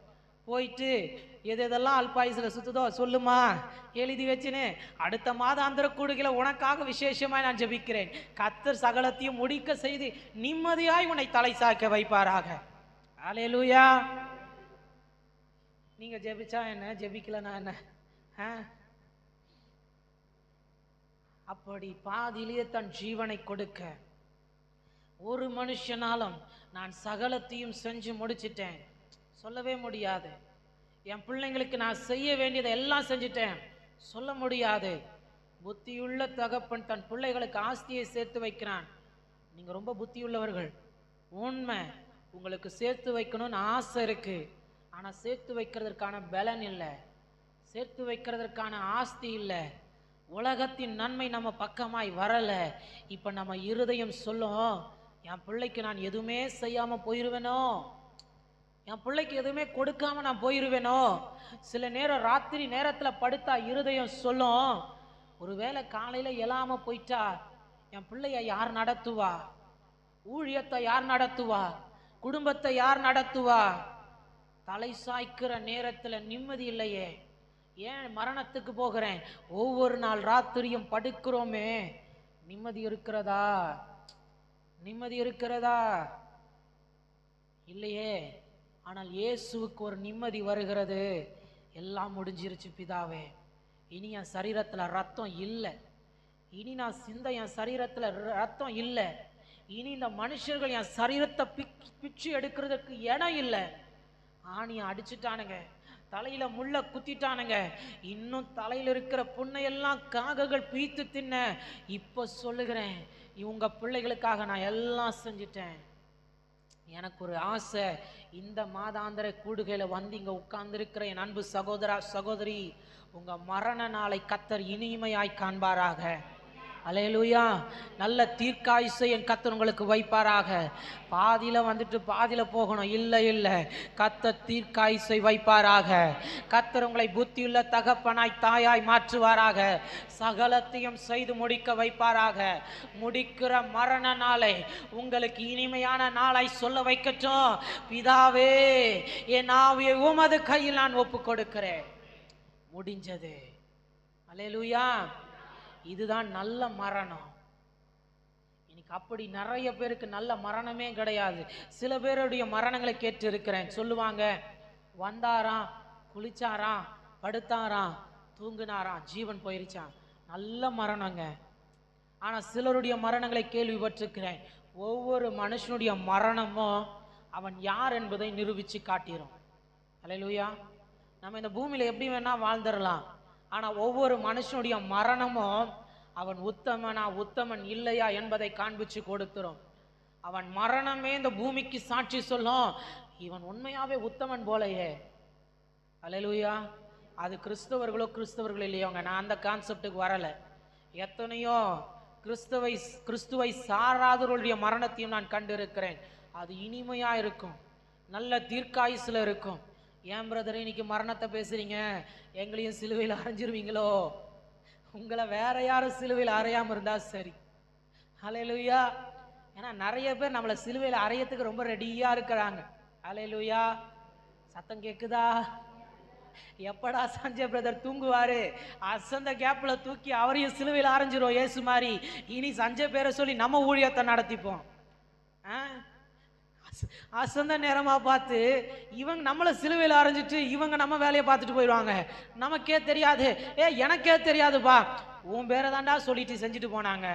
போயிட்டு எது எதெல்லாம் அல்பாயுசில் சுற்றுதோ சொல்லுமா, எழுதி வச்சுன்னு அடுத்த மாதாந்திர கூடுகளை உனக்காக விசேஷமாய் நான் ஜெபிக்கிறேன். கர்த்தர் சகலத்தையும் முடிக்க செய்து நிம்மதியாய் உன்னை தலை சாய்க்க வைப்பாராக. அல்லேலூயா. நீங்க ஜெபிச்சா என்ன, ஜெபிக்கலனா என்ன? அப்படி பாதியிலேயே தன் ஜீவனை கொடுக்க ஒரு மனுஷனாலும் நான் சகலத்தையும் செஞ்சு முடிச்சிட்டேன் சொல்லவே முடியாது. என் பிள்ளைங்களுக்கு நான் செய்ய வேண்டியதை எல்லாம் செஞ்சுட்டேன் சொல்ல முடியாது. புத்தியுள்ள தகப்பன் தன் பிள்ளைகளுக்கு ஆஸ்தியை சேர்த்து வைக்கிறான். நீங்க ரொம்ப புத்தியுள்ளவர்கள், உண்மை. உங்களுக்கு சேர்த்து வைக்கணும்னு ஆசை இருக்கு, ஆனா சேர்த்து வைக்கிறதுக்கான பலன் இல்லை, சேர்த்து வைக்கிறதுக்கான ஆஸ்தி இல்லை. உலகத்தின் நன்மை நம்ம பக்கமாய் வரல. இப்ப நம்ம இருதயம் சொல்லும், என் பிள்ளைக்கு நான் எதுவுமே செய்யாம போயிருவேனோ, என் பிள்ளைக்கு எதுவுமே கொடுக்காம நான் போயிருவேனோ. சில நேரம் ராத்திரி நேரத்துல படுத்தா இருதயம் சொல்லும், ஒருவேளை காலையில எழாம போயிட்டா என் பிள்ளைய யார் நடத்துவா, ஊழியத்தை யார் நடத்துவா, குடும்பத்தை யார் நடத்துவா. தலை சாய்க்கிற நேரத்துல நிம்மதி இல்லையே. ஏன் மரணத்துக்கு போகிறேன்? ஒவ்வொரு நாள் ராத்திரியும் படுக்கிறோமே, நிம்மதி இருக்கிறதா? நிம்மதி இருக்கிறதா? இல்லையே. ஆனால் இயேசுவுக்கு ஒரு நிம்மதி வருகிறது. எல்லாம் முடிஞ்சிருச்சு பிதாவே, இனி என் சரீரத்தில் ரத்தம் இல்லை, இனி நான் சிந்த என் சரீரத்தில் ரத்தம் இல்லை, இனி இந்த மனுஷர்கள் என் சரீரத்தை பிச்சு எடுக்கிறதுக்கு இடம் இல்லை. ஆணியை அடிச்சுட்டானுங்க, தலையில முள்ள குத்திட்டானுங்க, இன்னும் தலையில இருக்கிற புண்ணையெல்லாம் காகங்கள் பீத்து தின்ன. இப்ப சொல்லுகிறேன், இவங்க பிள்ளைகளுக்காக நான் எல்லாம் செஞ்சிட்டேன். எனக்கு ஒரு ஆசை, இந்த மாதாந்திர கூடுகையில வந்து இங்க உட்கார்ந்திருக்கிற என் அன்பு சகோதரா சகோதரி, உங்க மரண நாளை கர்த்தர் இனிமையாய் காண்பாராக. அல்லேலூயா. நல்ல தீர்க்காயுசை என் கர்த்தர் உங்களுக்கு வைப்பாராக. பாதியில வந்துட்டு பாதியில போகணும், இல்லை இல்லை, கர்த்தர் தீர்க்காயுசை வைப்பாராக. கர்த்தர் உங்களை புத்தியுள்ள தகப்பனாய் தாயாய் மாற்றுவாராக. சகலத்தையும் செய்து முடிக்க வைப்பாராக. முடிக்கிற மரண நாளை உங்களுக்கு இனிமையான நாளாய் சொல்ல வைக்கட்டும். பிதாவே, என் ஆவியை உமது கையில் நான் ஒப்பு கொடுக்கிறேன், முடிஞ்சது. அல்லேலூயா. இதுதான் நல்ல மரணம். இன்னைக்கு அப்படி நிறைய பேருக்கு நல்ல மரணமே கிடையாது. சில பேருடைய மரணங்களை கேட்டு இருக்கிறேன். சொல்லுவாங்க, வந்தாராம், குளிச்சாராம், படுத்தாராம், தூங்குனாராம், ஜீவன் போயிருச்சான். நல்ல மரணங்க. ஆனா சிலருடைய மரணங்களை கேள்விப்பட்டிருக்கிறேன். ஒவ்வொரு மனுஷனுடைய மரணமும் அவன் யார் என்பதை நிரூபிச்சு காட்டிடும். அல்லேலூயா. நம்ம இந்த பூமியில எப்படி வேணா வாழ்ந்துடலாம், ஆனா ஒவ்வொரு மனுஷனுடைய மரணமும் அவன் உத்தமனா உத்தமன் இல்லையா என்பதை காண்பிச்சு கொடுத்துரும். அவன் மரணமே இந்த பூமிக்கு சாட்சி சொல்லும், இவன் உண்மையாவே உத்தமன் போலையே. அல்லேலூயா. அது கிறிஸ்தவர்களோ இல்லையோங்க, நான் அந்த கான்செப்டுக்கு வரல. எத்தனையோ கிறிஸ்துவை சாராதவர்களுடைய மரணத்தையும் நான் கண்டிருக்கிறேன். அது இனிமையா இருக்கும், நல்ல தீர்க்காயுசுல இருக்கும். ஏன் பிரதர் இன்னைக்கு மரணத்தை பேசுறீங்க, எங்களையும் சிலுவையில் அரைஞ்சிருவீங்களோ? உங்களை வேற யாரும் சிலுவையில் அறையாம இருந்தா சரி. அல்லேலூயா. ஏன்னா நிறைய பேர் நம்மளை சிலுவையில் அறையத்துக்கு ரொம்ப ரெடியா இருக்கிறாங்க. அல்லேலூயா. சத்தம் கேக்குதா? எப்படா சஞ்சய் பிரதர் தூங்குவாரு, அசந்த கேப்ல தூக்கி அவரையும் சிலுவையில் அரைஞ்சிரும் இயேசு மாதிரி. இனி சஞ்சய் பேரை சொல்லி நம்ம ஊழியத்தை நடத்திப்போம். அசந்த நேரமா பார்த்து இவங்க நம்மளை சிலுவையில் அரைஞ்சிட்டு இவங்க நம்ம வேலையை பார்த்துட்டு போயிடுவாங்க. நமக்கே தெரியாது, எனக்கே தெரியாதுப்பா, உன் பேரை தாண்டா சொல்லிட்டு செஞ்சுட்டு போனாங்க.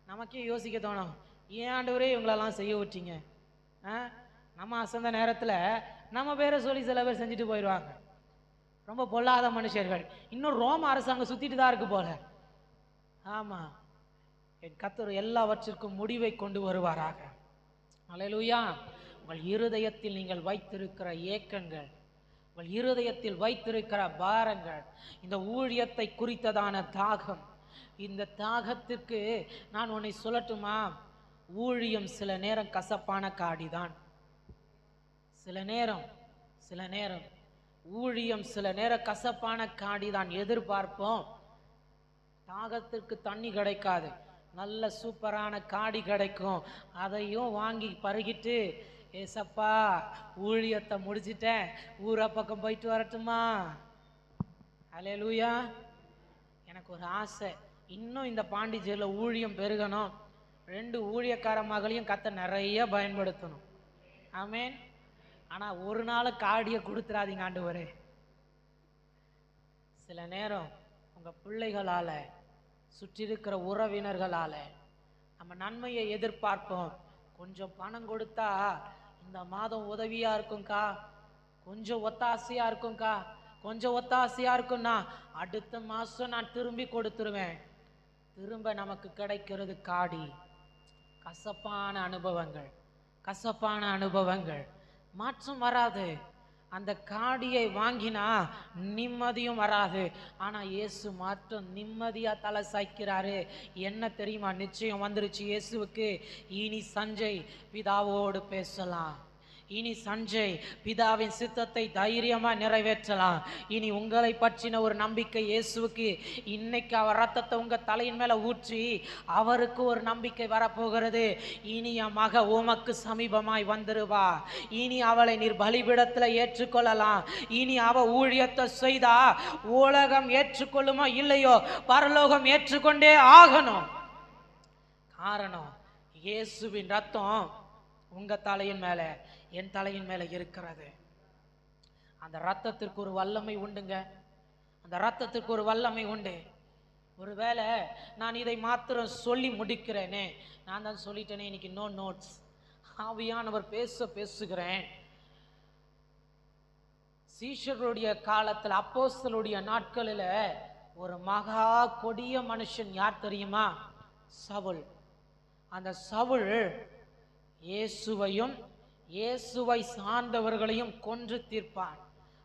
நமக்கே யோசிக்க தோணும், ஏன் ஆண்டவரே இவங்களெல்லாம் செய்ய விட்டீங்க? நம்ம அசந்த நேரத்தில் நம்ம பேரை சொல்லி சில பேர் செஞ்சுட்டு போயிடுவாங்க. ரொம்ப பொல்லாத மனுஷர்கள். இன்னும் ரோம அரசாங்கம் சுத்திட்டு தான் இருக்கு போல. ஆமா, என் கர்த்தர் எல்லாவற்றிற்கும் முடிவை கொண்டு வருவாராக. அல்லேலூயா. உங்கள் இருதயத்தில் நீங்கள் வைத்திருக்கிற ஏக்கங்கள், உங்கள் இருதயத்தில் வைத்திருக்கிற பாரங்கள், இந்த ஊழியத்தை குறித்ததான தாகம், இந்த தாகத்திற்கு நான் உன்னை சொல்லட்டுமா? ஊழியம் சில நேரம் கசப்பான காடிதான். சில நேரம் ஊழியம் சில நேரம் கசப்பான காடிதான். எதிர்பார்ப்போம், தாகத்திற்கு தண்ணி கிடைக்காது, நல்ல சூப்பரான காடி கிடைக்கும். அதையும் வாங்கி பருகிட்டு, ஏசப்பா ஊழியத்தை முடிச்சிட்டேன், ஊரை பக்கம் போயிட்டு வரட்டுமா? அல்லேலூயா. எனக்கு ஒரு ஆசை, இன்னும் இந்த பாண்டிச்சேரியில் ஊழியம் பெருகணும். 2 ஊழியக்கார மகளையும் கர்த்தர் நிறைய பயன்படுத்தணும். ஆமென். ஆனா ஒரு நாள் காடியை கொடுத்துறாதீங்க ஆண்டவரே. சில நேரம் உங்க பிள்ளைகளால, சுற்றி இருக்கிற உறவினர்களால நம்ம நன்மையை எதிர்பார்ப்போம். கொஞ்சம் பணம் கொடுத்தா இந்த மாதம் உதவியா இருக்கும்க்கா, கொஞ்சம் ஒத்தாசையா இருக்கும்க்கா, கொஞ்சம் ஒத்தாசையா இருக்கும்னா அடுத்த மாசம் நான் திரும்பி கொடுத்துருவேன். திரும்ப நமக்கு கிடைக்கிறது காடி. கசப்பான அனுபவங்கள். மாற்றம் வராது. அந்த காடியை வாங்கினா நிம்மதியும் வராது. ஆனா இயேசு மாற்றம் நிம்மதியா தலை சாய்க்கிறாரு. என்ன தெரியுமா? நிச்சயம் வந்துருச்சு இயேசுவுக்கு. இனி சஞ்சய் பிதாவோடு பேசலாம், இனி சஞ்சய் பிதாவின் சித்தத்தை தைரியமா நிறைவேற்றலாம். இனி உங்களை பற்றின ஒரு நம்பிக்கை இயேசுவுக்கு இன்னைக்கு அவர் ரத்தத்தை உங்க தலையின் மேல ஊற்றி அவருக்கு ஒரு நம்பிக்கை வரப்போகிறது. இனி என் மக உமக்கு சமீபமாய் வந்துருவா, இனி அவளை நீர் பலிபீடத்துல ஏற்றுக்கொள்ளலாம், இனி அவ ஊழியத்தை செய்தா உலகம் ஏற்றுக்கொள்ளுமோ இல்லையோ பரலோகம் ஏற்றுக்கொண்டே ஆகணும். காரணம் இயேசுவின் ரத்தம் உங்க தலையின் மேல என் தலையின் மேல இருக்கிறது. அந்த ரத்தத்திற்கு ஒரு வல்லமை உண்டுங்க. அந்த ரத்தத்திற்கு ஒரு வல்லமை உண்டு. ஒருவேளை நான் இதை மாத்திரம் சொல்லி முடிக்கிறேனே, நான் தான் சொல்லிட்டேனே இன்னைக்கு நோ நோட்ஸ், ஆவியானவர் பேசுகிறேன். சீஷர்களுடைய காலத்தில் அப்போஸ்தலருடைய நாட்களில் ஒரு மகா கொடிய மனுஷன் யார் தெரியுமா? சவுல். அந்த சவுல் இயேசுவையும் இயேசுவை சார்ந்தவர்களையும் கொன்று தீர்ப்பான்,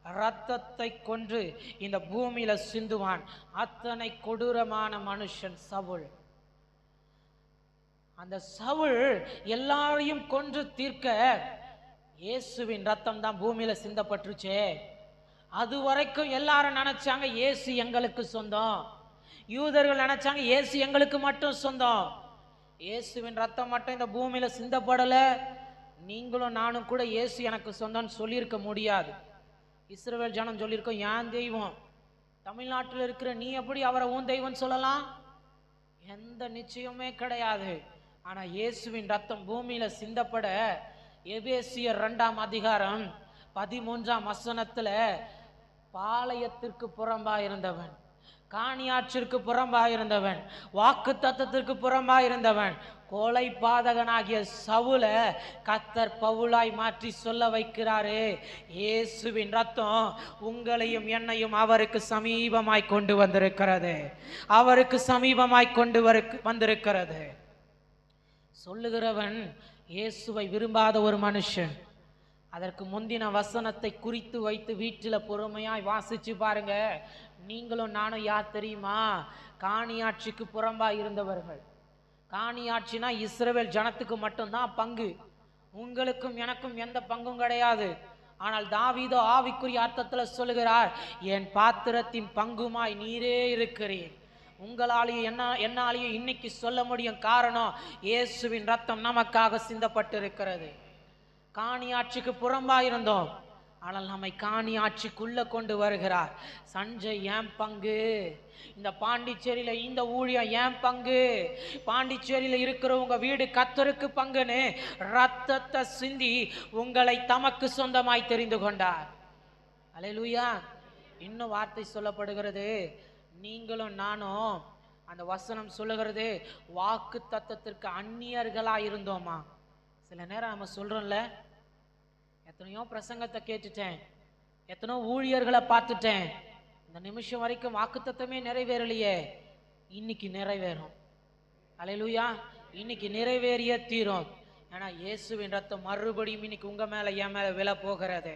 இரத்தத்தை கொன்று இந்த பூமியில சிந்துவான். அத்தனை கொடூரமான மனுஷன் சவுல். அந்த சவுல் எல்லாரையும் கொன்று தீர்க்க இயேசுவின் ரத்தம் தான் பூமியில சிந்தப்பட்டுருச்சே. அது வரைக்கும் எல்லாரும் நினைச்சாங்க இயேசு எங்களுக்கு சொந்தம். யூதர்கள் நினைச்சாங்க இயேசு எங்களுக்கு மட்டும் சொந்தம். இயேசுவின் ரத்தம் மட்டும் இந்த பூமியில சிந்தப்படல, நீங்களும் நானும் கூட இயேசு எனக்கு சொந்தம்னு சொல்லியிருக்க முடியாது. இஸ்ரவேல் ஜனம் சொல்லியிருக்கோம் என் தெய்வம். தமிழ்நாட்டில் இருக்கிற நீ எப்படி அவரை உன் தெய்வம் சொல்லலாம்? எந்த நிச்சயமே கிடையாது. ஆனா இயேசுவின் ரத்தம் பூமியில சிந்தப்பட எபேசியர் 2ஆம் அதிகாரம் 13ஆம் வசனத்துல பாளையத்திற்கு புறம்பா இருந்தவன், காணியாற்றிற்கு புறம்பா இருந்தவன், வாக்கு தத்தத்திற்கு புறம்பா இருந்தவன், கொலை பாதகனாகிய சவுல கர்த்தர் பவுலாய் மாற்றி சொல்ல வைக்கிறாரு, இயேசுவின் ரத்தம் உங்களையும் என்னையும் அவருக்கு சமீபமாய் கொண்டு வந்திருக்கிறது, அவருக்கு சமீபமாய் கொண்டு வந்திருக்கிறது. சொல்லுகிறவன் இயேசுவை விரும்பாத ஒரு மனுஷன். அதற்கு முந்தின வசனத்தை குறித்து வைத்து வீட்டில் பொறுமையாய் வாசிச்சு பாருங்க. நீங்களும் நானும் யார் தெரியுமா? காணியாட்சிக்கு புறம்பா இருந்தவர்கள். காணியாட்சினா இஸ்ரவேல் ஜனத்துக்கு மட்டும்தான் பங்கு, உங்களுக்கும் எனக்கும் எந்த பங்கும் கிடையாது. ஆனால் தாவீதோ ஆவிக்குரிய அர்த்தத்துல சொல்லுகிறார், என் பாத்திரத்தின் பங்குமாய் நீரே இருக்கிறீர். உங்களாலேயும் என்னாலேயும் இன்னைக்கு சொல்ல முடியும். காரணம் இயேசுவின் ரத்தம் நமக்காக சிந்தப்பட்டு இருக்கிறது. காணியாட்சிக்கு புறம்பா இருந்தோம், ஆனால் நம்மை காணியாட்சிக்குள்ள கொண்டு வருகிறார். சஞ்சய் ஏன் பங்கு, இந்த பாண்டிச்சேரியில இந்த ஊழியம் ஏன் பங்கு, பாண்டிச்சேரியில இருக்கிற உங்க வீடு கர்த்தருக்கு பங்குன்னு ரத்தத்தை சிந்தி உங்களை தமக்கு சொந்தமாய் தெரிந்து கொண்டார். அல்லேலூயா. இன்னும் வார்த்தை சொல்லப்படுகிறது, நீங்களும் நானும் அந்த வசனம் சொல்லுகிறது வாக்கு தத்தத்திற்கு அந்நியர்களா இருந்தோமா. சில நேரம் நம்ம சொல்றோம்ல, எத்தனையோ பிரசங்கத்தை கேட்டுட்டேன், எத்தனையோ ஊழியர்களை பார்த்துட்டேன், இந்த நிமிஷம் வரைக்கும் வாக்குத்தத்தமே நிறைவேறலையே, இன்னைக்கு நிறைவேறும். அல்லேலூயா. இன்னைக்கு நிறைவேறிய தீரும். ஏன்னா இயேசுவின் ரத்தம் மறுபடியும் இன்னைக்கு உங்க மேல என் மேல விழ போகிறது.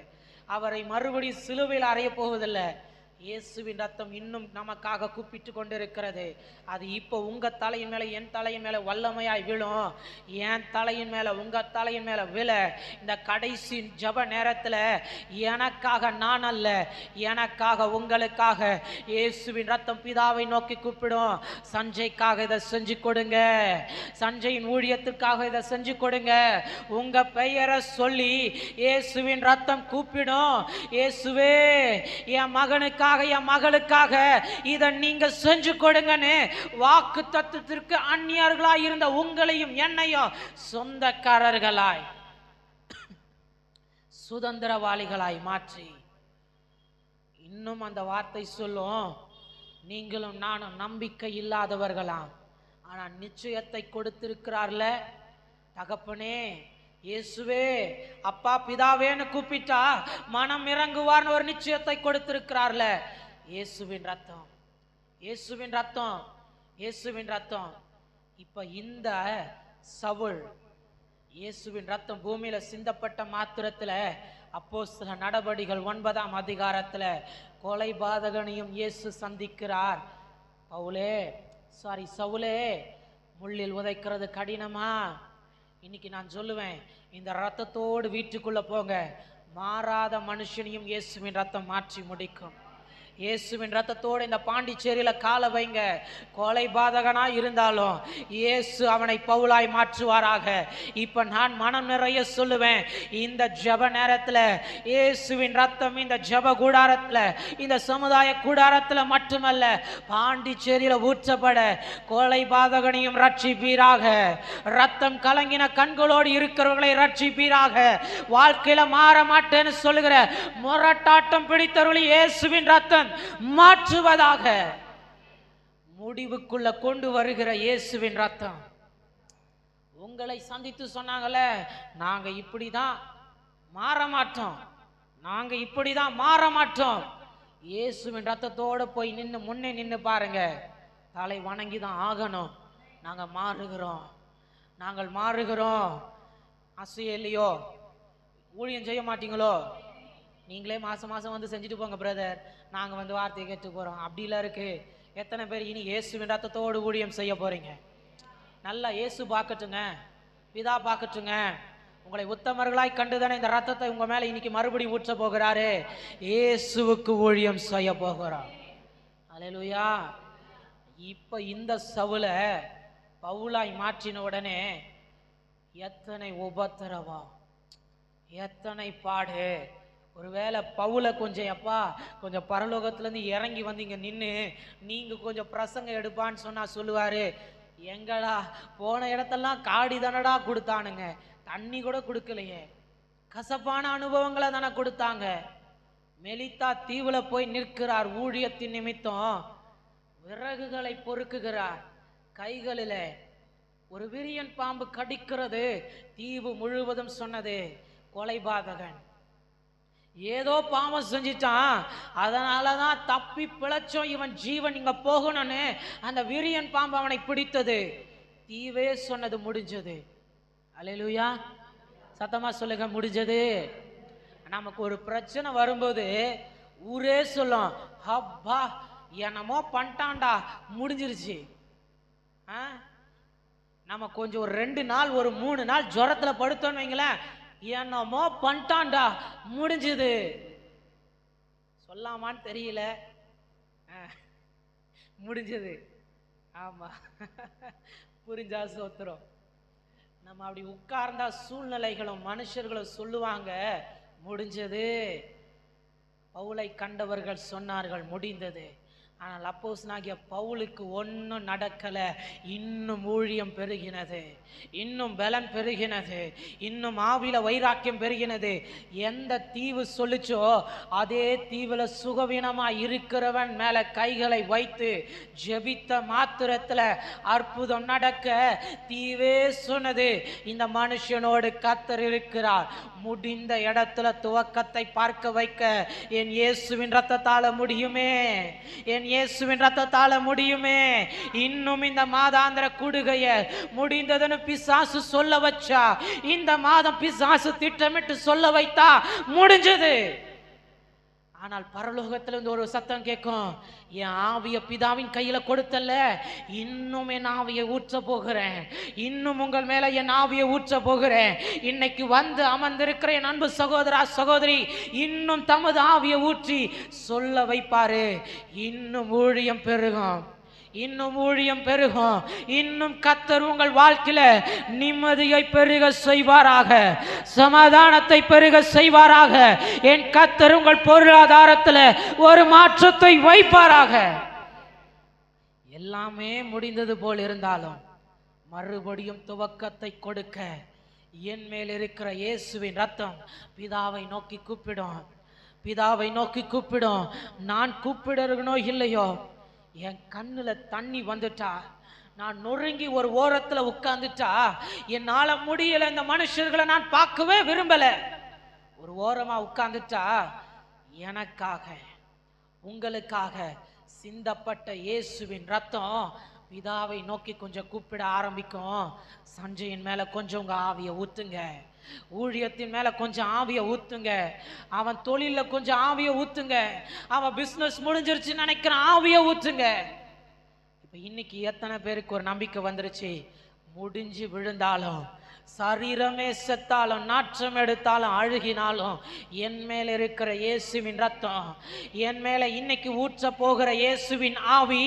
அவரை மறுபடியும் சிலுவையில் அறைய போவதில்லை. இயேசுவின் ரத்தம் இன்னும் நமக்காக கூப்பிட்டு கொண்டிருக்கிறது. அது இப்போ உங்க தலையின் மேல என் தலையின் மேல வல்லமையாய் விழும். என் தலையின் மேல உங்க தலையின் மேல விழ இந்த கடைசி ஜப நேரத்துல எனக்காக நான் அல்ல, எனக்காக உங்களுக்காக இயேசுவின் ரத்தம் பிதாவை நோக்கி கூப்பிடும். சஞ்சய்க்காக இதை செஞ்சு கொடுங்க, சஞ்சயின் ஊழியத்திற்காக இதை செஞ்சு கொடுங்க. உங்க பெயரை சொல்லி இயேசுவின் ரத்தம் கூப்பிடும், இயேசுவே என் மகனுக்காக என் மகளுக்காக இதை நீங்க செஞ்சு கொடுங்கன்னு வாக்கு தத்துவத்திற்கு அந்நியர்களாய் இருந்த உங்களையும் என்னையும் சொந்தக்காரர்களாய் சுதந்திரவாளிகளாய் மாற்றி இன்னும் அந்த வார்த்தை சொல்லும், நீங்களும் நானும் நம்பிக்கை இல்லாதவர்களாம், ஆனா நிச்சயத்தை கொடுத்திருக்கிறார்ல தகப்பனே, இயேசுவே அப்பா பிதாவேன்னு கூப்பிட்டா மனம் இறங்குவார்னு ஒரு நிச்சயத்தை கொடுத்திருக்கிறார்ல. இயேசுவின் ரத்தம், இயேசுவின் ரத்தம், இயேசுவின் ரத்தம். இப்ப இந்த சவுல் இயேசுவின் ரத்தம் பூமியில சிந்தப்பட்ட மாத்திரத்துல அப்போஸ்தல நடபடிகள் 9ஆம் அதிகாரத்துல கொலை பாதகனையும் இயேசு சந்திக்கிறார். சவுலே முள்ளில் உதைக்கிறது கடினமா, இன்னைக்கு நான் சொல்லுவேன், இந்த ரத்தத்தோடு வீட்டுக்குள்ள போங்க, மாறாத மனுஷனையும் இயேசுவின் ரத்தம் மாற்றி முடிக்கும். இயேசுவின் ரத்தத்தோடு இந்த பாண்டிச்சேரியில கால வைங்க. கொலை பாதகனா இருந்தாலும் இயேசு அவனை பவுலாய் மாற்றுவாராக. இப்ப நான் மனம் நிறைய சொல்லுவேன், இந்த ஜெப நேரத்துல இயேசுவின் ரத்தம் இந்த ஜெப கூடாரத்துல, இந்த சமுதாய கூடாரத்துல மட்டுமல்ல, பாண்டிச்சேரியில ஊற்றப்பட கொலை பாதகனையும் ரட்சிப்பீராக. ரத்தம் கலங்கின கண்களோடு இருக்கிறவர்களை ரட்சிப்பீராக. வாழ்க்கையில மாற மாட்டேன்னு சொல்லுகிற முரட்டாட்டம் பிடித்தவர்களை இயேசுவின் ரத்தம் மாற்றுவதாக. முடிவுக்குள்ள கொண்டு வருகிற இயேசுவின் ரத்தம். உங்களை சந்தித்து சொன்னாங்கல்ல, நாங்க இப்படிதான் மாற மாட்டோம், நாங்க இப்படிதான் மாற மாட்டோம். இயேசுவின் ரத்தத்தோட போய் நின்று முன்னே நின்று பாருங்க, தலை வணங்கி தான் ஆகணும். நாங்க மாறுகிறோம், நாங்கள் மாறுகிறோம். அசையலையோ, ஊழியம் செய்ய மாட்டீங்களோ, நீங்களே மாசம் மாசம் வந்து செஞ்சுட்டு போங்க பிரதர், நாங்க வந்து வார்த்தையை கேட்டு போறோம், அப்படிலாம் இருக்கு. எத்தனை பேர் இனி இயேசுவின் ரத்தத்தோடு ஊழியம் செய்ய போறீங்க? நல்லா இயேசு பார்க்கட்டுங்க, பிதா பார்க்கட்டுங்க. உங்களை உத்தமர்களாய் கண்டுதானே இந்த ரத்தத்தை உங்க மேல இன்னைக்கு மறுபடியும் ஊற்ற போகிறாரு. இயேசுவுக்கு ஊழியம் செய்ய போகிறோம். அல்லேலூயா. இப்ப இந்த சவுல பவுலாய் மாற்றின உடனே எத்தனை உபத்திரவம், எத்தனை பாடு. ஒருவேளை பவுல கொஞ்சம் அப்பா கொஞ்சம் பரலோகத்திலேருந்து இறங்கி வந்து இங்கே நின்று நீங்கள் கொஞ்சம் பிரசங்க எடுப்பான்னு சொன்னால் சொல்லுவார், எங்கடா போன இடத்தெல்லாம் காடி தானடா கொடுத்தானுங்க, தண்ணி கூட கொடுக்கலையே, கசப்பான அனுபவங்களை தானே கொடுத்தாங்க. மெலித்தா தீவுல போய் நிற்கிறார், ஊழியத்தின் நிமித்தம் விறகுகளை பொறுக்குகிறார். கைகளில் ஒரு விரியன் பாம்பு கடிக்கிறது. தீவு முழுவதும் சொன்னது, கொலைபாதகன் ஏதோ பாவம் செஞ்சிட்டான், அதனாலதான் தப்பி பிழைச்சோம், இவன் ஜீவன் இங்க போகணும்னு அந்த விரியன் பாம்பு அவனை பிடித்தது. தீவே சொன்னது, முடிஞ்சது. அல்லேலூயா. சத்தமா சொல்லுங்க, முடிஞ்சது. நமக்கு ஒரு பிரச்சனை வரும்போது ஊரே சொல்லும், அப்பா என்னமோ பண்ணிட்டான்டா, முடிஞ்சிருச்சு. நம்ம கொஞ்சம் ஒரு 2 நாள் ஒரு 3 நாள் ஜுரத்துல படுத்தோன்னு வைங்களேன், என்னமோ பண்ணிட்டான்டா, முடிஞ்சது. சொல்லாமான்னு தெரியல, முடிஞ்சது. ஆமா, புரிஞ்சா சோத்திரம். நம்ம அப்படி உட்கார்ந்தா சூழ்நிலைகளும் மனுஷர்களும் சொல்லுவாங்க, முடிஞ்சது. பவுலை கண்டவர்கள் சொன்னார்கள், முடிந்தது. ஆனால் அப்போஸ்தலனாகிய பவுலுக்கு ஒன்றும் நடக்கல. இன்னும் ஊழியம் பெருகினது, இன்னும் பலன் பெருகினது, இன்னும் ஆவில வைராக்கியம் பெருகினது. எந்த தீவு சொல்லுச்சோ அதே தீவுல சுகவீனமா இருக்கிறவன் மேல கைகளை வைத்து ஜெபித்த மாத்திரத்துல அற்புதம் நடக்க தீவே சொன்னது, இந்த மனுஷனோடு கர்த்தர் இருக்கிறார். முடிந்த இடத்துல துவக்கத்தை பார்க்க வைக்க என் இயேசுவின் ரத்தத்தால முடியுமே, என் இயேசுவின் ரத்தத்தால முடியுமே. இன்னும் இந்த மாதாந்திர கூடுகைய முடிந்ததுன்னு பிசாசு சொல்ல வச்சா, இந்த மாதம் பிசாசு திட்டமிட்டு சொல்ல வைத்தா முடிஞ்சது. ஆனால் பரலோகத்திலிருந்து ஒரு சத்தம் கேட்கும், என் ஆவிய பிதாவின் கையில கொடுத்தல்ல, இன்னும் என் ஆவியை ஊற்ற போகிறேன், இன்னும் உங்கள் மேல என் ஆவியை ஊற்ற போகிறேன். இன்னைக்கு வந்து அமர்ந்திருக்கிற என் அன்பு சகோதரா சகோதரி இன்னும் தமது ஆவியை ஊற்றி சொல்ல வைப்பாரு. இன்னும் ஊழியம் பெருகும், இன்னும் ஊழியம் பெருகும். இன்னும் கர்த்தர் உங்கள் வாழ்க்கையில நிம்மதியை பெருக செய்வாராக, சமாதானத்தை பெருக செய்வாராக. என் கர்த்தர் உங்கள் பொருளாதாரத்தில் ஒரு மாற்றத்தை வைப்பாராக. எல்லாமே முடிந்தது போல் இருந்தாலும் மறுபடியும் துவக்கத்தை கொடுக்க என் மேல் இருக்கிற இயேசுவின் ரத்தம் பிதாவை நோக்கி கூப்பிடும், பிதாவை நோக்கி கூப்பிடும். நான் கூப்பிடறனோ இல்லையோ, என் கண்ணுல தண்ணி வந்துட்டா, நான் நொறுங்கி ஒரு ஓரத்துல உட்கார்ந்துட்டா, என்னால முடியல, இந்த மனுஷர்களை நான் பார்க்கவே விரும்பல, ஒரு ஓரமா உட்கார்ந்துட்டா, எனக்காக உங்களுக்காக சிந்தப்பட்ட இயேசுவின் ரத்தம் பிதாவை நோக்கி கொஞ்சம் கூப்பிட ஆரம்பிக்கும். சஞ்சயின் மேல கொஞ்சம் உங்க ஆவியை ஊத்துங்க, ஊழியத்தின் மேல கொஞ்சம் ஆவியை ஊத்துங்க, அவன் தொழில கொஞ்சம் ஆவியை ஊத்துங்க, அவன் பிசினஸ் முடிஞ்சிருச்சு நினைக்கிற ஆவியை ஊத்துங்க. இப்ப இன்னைக்கு எத்தனை பேருக்கு ஒரு நம்பிக்கை வந்துருச்சு, முடிஞ்சு விழுந்தாலும் சரீரமே செத்தாலும் நாற்றம் எடுத்தாலும் அழுகினாலும் என் மேல இருக்கிற இயேசுவின் ரத்தம், என் மேல இன்னைக்கு ஊற்ற போகிற இயேசுவின் ஆவி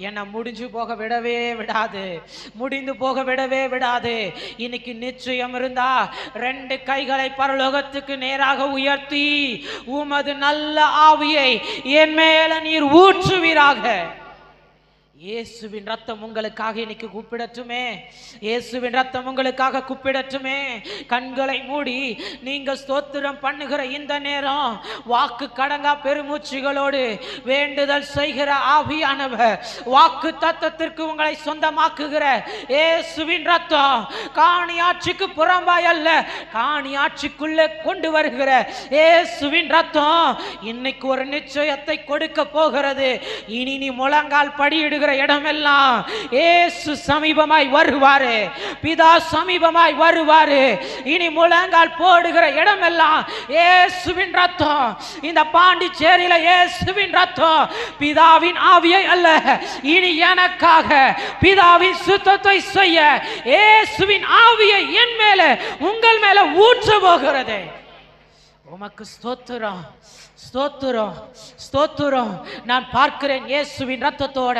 என்னை முடிஞ்சு போக விடவே விடாது, முடிந்து போக விடவே விடாது. இன்னைக்கு நிச்சயம் இருந்தா 2 கைகளை பரலோகத்துக்கு நேராக உயர்த்தி உமது நல்ல ஆவியை என் மேல நீர் ஊற்றுவீராக. இயேசுவின் ரத்தம் உங்களுக்காக இன்னைக்கு கூப்பிடட்டுமே, இயேசுவின் ரத்தம் உங்களுக்காக கூப்பிடட்டுமே. கண்களை மூடி நீங்க ஸ்தோத்திரம் பண்ணுகிற இந்த நேரம் வாக்கு கடங்கா பெருமூச்சுகளோடு வேண்டுதல் செய்கிற ஆவியானவர் வாக்கு தத்தத்திற்கு உங்களை சொந்தமாக்குகிற இயேசுவின் ரத்தம் காணியாட்சிக்கு புறம்பாய் அல்ல, காணியாட்சிக்குள்ளே கொண்டு வருகிற இயேசுவின் ரத்தம் இன்னைக்கு ஒரு நிச்சயத்தை கொடுக்க போகிறது. இனி நீ முழங்கால் படியிடுகிற இடமெல்லாம் இயேசு சமீபமாய் வருவாரு, பிதா சமீபமாய் வருவாரு. இனி முழங்கால் போடுகிற இடமெல்லாம் இயேசுவின் ரத்தம். இந்த பாண்டிச்சேரியில இயேசுவின் ரத்தம் பிதாவின் ஆவியை அல்ல, இனி எனக்காக பிதாவின் சுத்தத்தை செய்ய இயேசுவின் ஆவியை என் மேல உங்கள் மேல ஊற்ற போகிறது. உமக்கு ஸ்தோத்திரம், ஸ்தோத்திரம், ஸ்தோத்திரம். நான் பார்க்கிறேன் இயேசுவின் ரத்தத்தோட,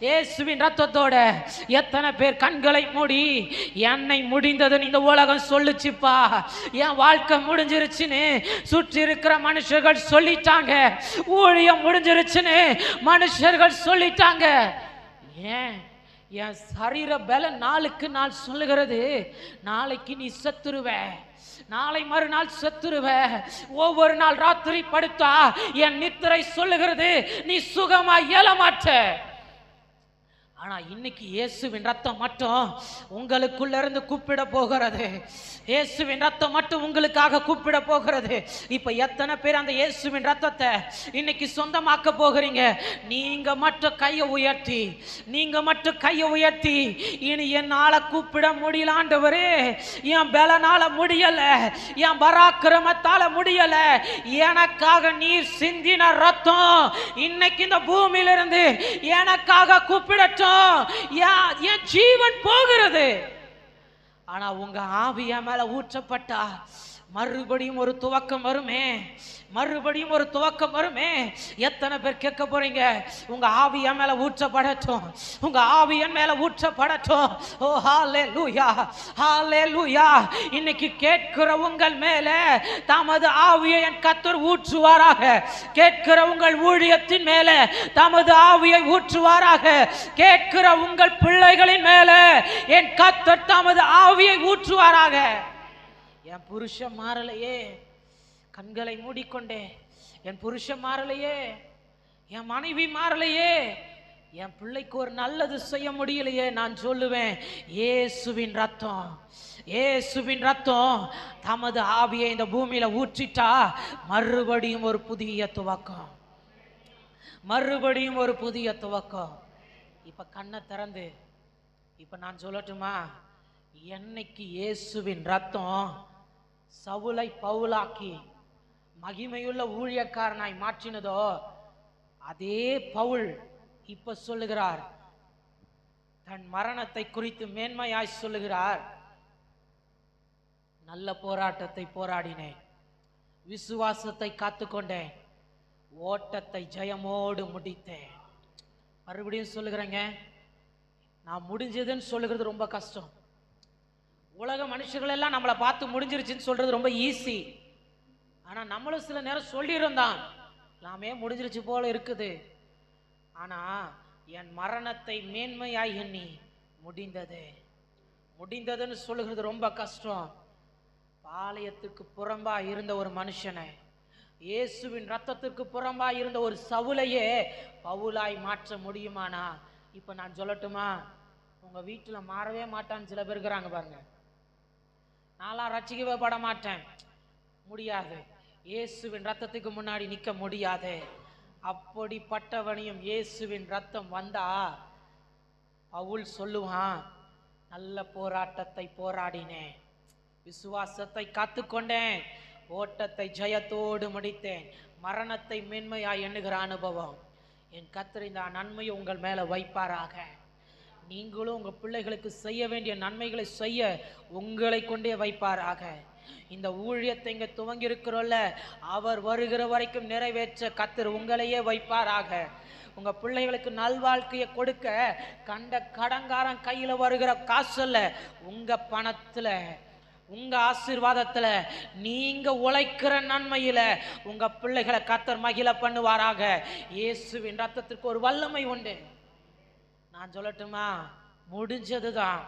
இயேசுவின் ரத்தத்தோட எத்தனை பேர் கண்களை மூடி என்னை முடிந்ததுன்னு இந்த உலகம் சொல்லுச்சுப்பா, என் வாழ்க்கை முடிஞ்சிருச்சுன்னு சுற்றி இருக்கிற மனுஷர்கள் சொல்லிட்டாங்க, ஊழியம் முடிஞ்சிருச்சுன்னு மனுஷர்கள் சொல்லிட்டாங்க. ஏன் என் சரீர பலம் நாளுக்கு நாள் சொல்லுகிறது நாளைக்கு நீ செத்துருவ, நாளை மறுநாள் செத்துருவ. ஒவ்வொரு நாள் ராத்திரி படுத்தா என் நித்திரை சொல்லுகிறது நீ சுகமா இயலமாட்ட. ஆனா இன்னைக்கு இயேசுவின் ரத்தம் மட்டும் உங்களுக்குள்ள இருந்து கூப்பிட போகிறது, இயேசுவின் ரத்தம் மட்டும் உங்களுக்காக கூப்பிட போகிறது. இப்ப எத்தனை பேர் அந்த இயேசுவின் ரத்தத்தை இன்னைக்கு சொந்தமாக்க போகிறீங்க? நீங்க மட்டும் கையை உயர்த்தி, நீங்க மட்டும் கையை உயர்த்தி, இனி என்னால கூப்பிட முடியல ஆண்டவரே, என் பலனால முடியல, என் பராக்கிரமத்தால முடியல, எனக்காக நீர் சிந்தின ரத்தம் இன்னைக்கு இந்த பூமியிலிருந்து எனக்காக கூப்பிடட்டும். என் ஜீவன் போகிறது. ஆனா உங்க ஆவிய மேல ஊற்றப்பட்டா மறுபடியும் ஒரு துவக்கம் வருமே, மறுபடியும் ஒரு துவக்கம் வருமே. எத்தனை பேர் கேட்க போறீங்க உங்க ஆவிய மேல ஊற்றப்படட்டும், உங்க ஆவியன் மேல ஊற்றப்படட்டும். ஓ ஹalleluya, ஹalleluya. இன்னைக்கு கேட்கிற உங்கள் மேல தமது ஆவியை என் கர்த்தர் ஊற்றுவாராக, கேட்கிற உங்கள் ஊழியத்தின் மேல தமது ஆவியை ஊற்றுவாராக, கேட்கிற உங்கள் பிள்ளைகளின் மேல என் கர்த்தர் தமது ஆவியை ஊற்றுவாராக. என் புருஷன் மாறலையே, கண்களை மூடிக்கொண்டே, என் புருஷன் மாறலையே, என் மனைவி மாறலையே, என் பிள்ளைக்கு ஒரு நல்லது செய்ய முடியலையே, நான் சொல்லுவேன் இயேசுவின் ரத்தம், இயேசுவின் ரத்தம் தமது ஆவியை இந்த பூமியில ஊற்றிட்டா மறுபடியும் ஒரு புதிய துவக்கம், மறுபடியும் ஒரு புதிய துவக்கம். இப்ப கண்ணை திறந்து இப்ப நான் சொல்லட்டுமா, என்னைக்கு இயேசுவின் ரத்தம் சவுலை பவுலாக்கி மகிமையுள்ள ஊழியக்காரனாய் மாற்றினதோ அதே பவுல் இப்ப சொல்லுகிறார், தன் மரணத்தை குறித்து மேன்மையாய் சொல்லுகிறார், நல்ல போராட்டத்தை போராடினேன், விசுவாசத்தை காத்துக்கொண்டேன், ஓட்டத்தை ஜெயமோடு முடித்தேன். மறுபடியும் சொல்லுகிறேங்க, நான் முடிஞ்சதுன்னு சொல்லுகிறது ரொம்ப கஷ்டம். உலக மனுஷர்கள் எல்லாம் நம்மளை பார்த்து முடிஞ்சிருச்சுன்னு சொல்றது ரொம்ப ஈஸி. ஆனா நம்மளும் சில நேரம் சொல்லியிருந்தான் எல்லாமே முடிஞ்சிருச்சு போல இருக்குது, ஆனா என் மரணத்தை மேன்மையாய் எண்ணி முடிந்தது, முடிந்ததுன்னு சொல்லுகிறது ரொம்ப கஷ்டம். பாளையத்துக்கு புறம்பா இருந்த ஒரு மனுஷனை, இயேசுவின் ரத்தத்துக்கு புறம்பா இருந்த ஒரு சவுலையே பவுலாய் மாற்ற முடியுமானா? இப்ப நான் சொல்லட்டுமா, உங்க வீட்டுல மாறவே மாட்டான்னு சில பேர் இருக்கிறாங்க பாருங்க. நான்லாம் ரட்சிக்கவே பட மாட்டேன், முடியாது, இயேசுவின் ரத்தத்துக்கு முன்னாடி நிக்க முடியாது. அப்படிப்பட்டவனையும் இயேசுவின் ரத்தம் வந்தா பவுல் சொல்லுவான், நல்ல போராட்டத்தை போராடினேன், விசுவாசத்தை காத்துக்கொண்டேன், ஓட்டத்தை ஜெயத்தோடு முடித்தேன், மரணத்தை மேன்மையாய் எண்ணுகிற அனுபவம் என் கர்த்தர் இந்த நன்மையை உங்கள் மேல வைப்பாராக. நீங்களும் உங்கள் பிள்ளைகளுக்கு செய்ய வேண்டிய நன்மைகளை செய்ய உங்களை கொண்டே வைப்பாராக. இந்த ஊழியத்தை இங்கே துவங்கி இருக்கிறோல்ல, அவர் வருகிற வரைக்கும் நிறைவேற்ற கர்த்தர் உங்களையே வைப்பாராக. உங்கள் பிள்ளைகளுக்கு நல்வாழ்க்கையை கொடுக்க கண்ட கடங்காரன் கையில் வருகிற காசுல, உங்கள் பணத்தில், உங்க ஆசீர்வாதத்துல, நீங்க உழைக்கிற நன்மையில உங்க பிள்ளைகளை கர்த்தர் மகிழ பண்ணுவாராக. இயேசுவின் ரத்தத்திற்கு ஒரு வல்லமை உண்டு. நான் சொல்லட்டுமா? முடிஞ்சதுதான்,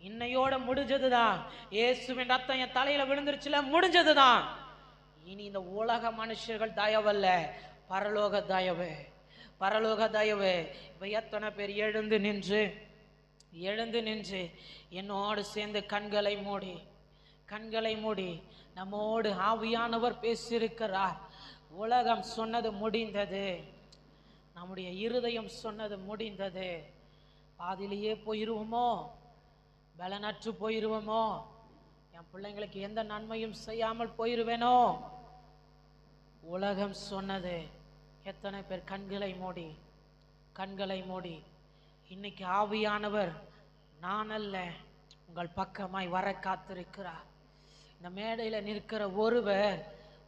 இன்னையோட முடிஞ்சதுதான். இயேசுவின் ரத்தம் என் தலையில விழுந்துருச்சுல, முடிஞ்சதுதான். இனி இந்த உலக மனுஷர்கள் தயவல்ல, பரலோக தயவு, பரலோக தயவு. இப்ப எத்தனை பேர் எழுந்து நின்று என்னோடு சேர்ந்து கண்களை மூடி நம்மோடு ஆவியானவர் பேசியிருக்கிறார். உலகம் சொன்னது முடிந்தது, நம்முடைய இருதயம் சொன்னது முடிந்தது. பாதியிலேயே போயிருவோமோ, பலனற்று போயிருவோமோ, என் பிள்ளைங்களுக்கு எந்த நன்மையும் செய்யாமல் போயிருவேனோ? உலகம் சொன்னது. எத்தனை பேர் கண்களை மூடி இன்னைக்கு ஆவியானவர் நான் அல்ல உங்கள் பக்கமாய் வர காத்திருக்கிறார். இந்த மேடையில் நிற்கிற ஒருவர்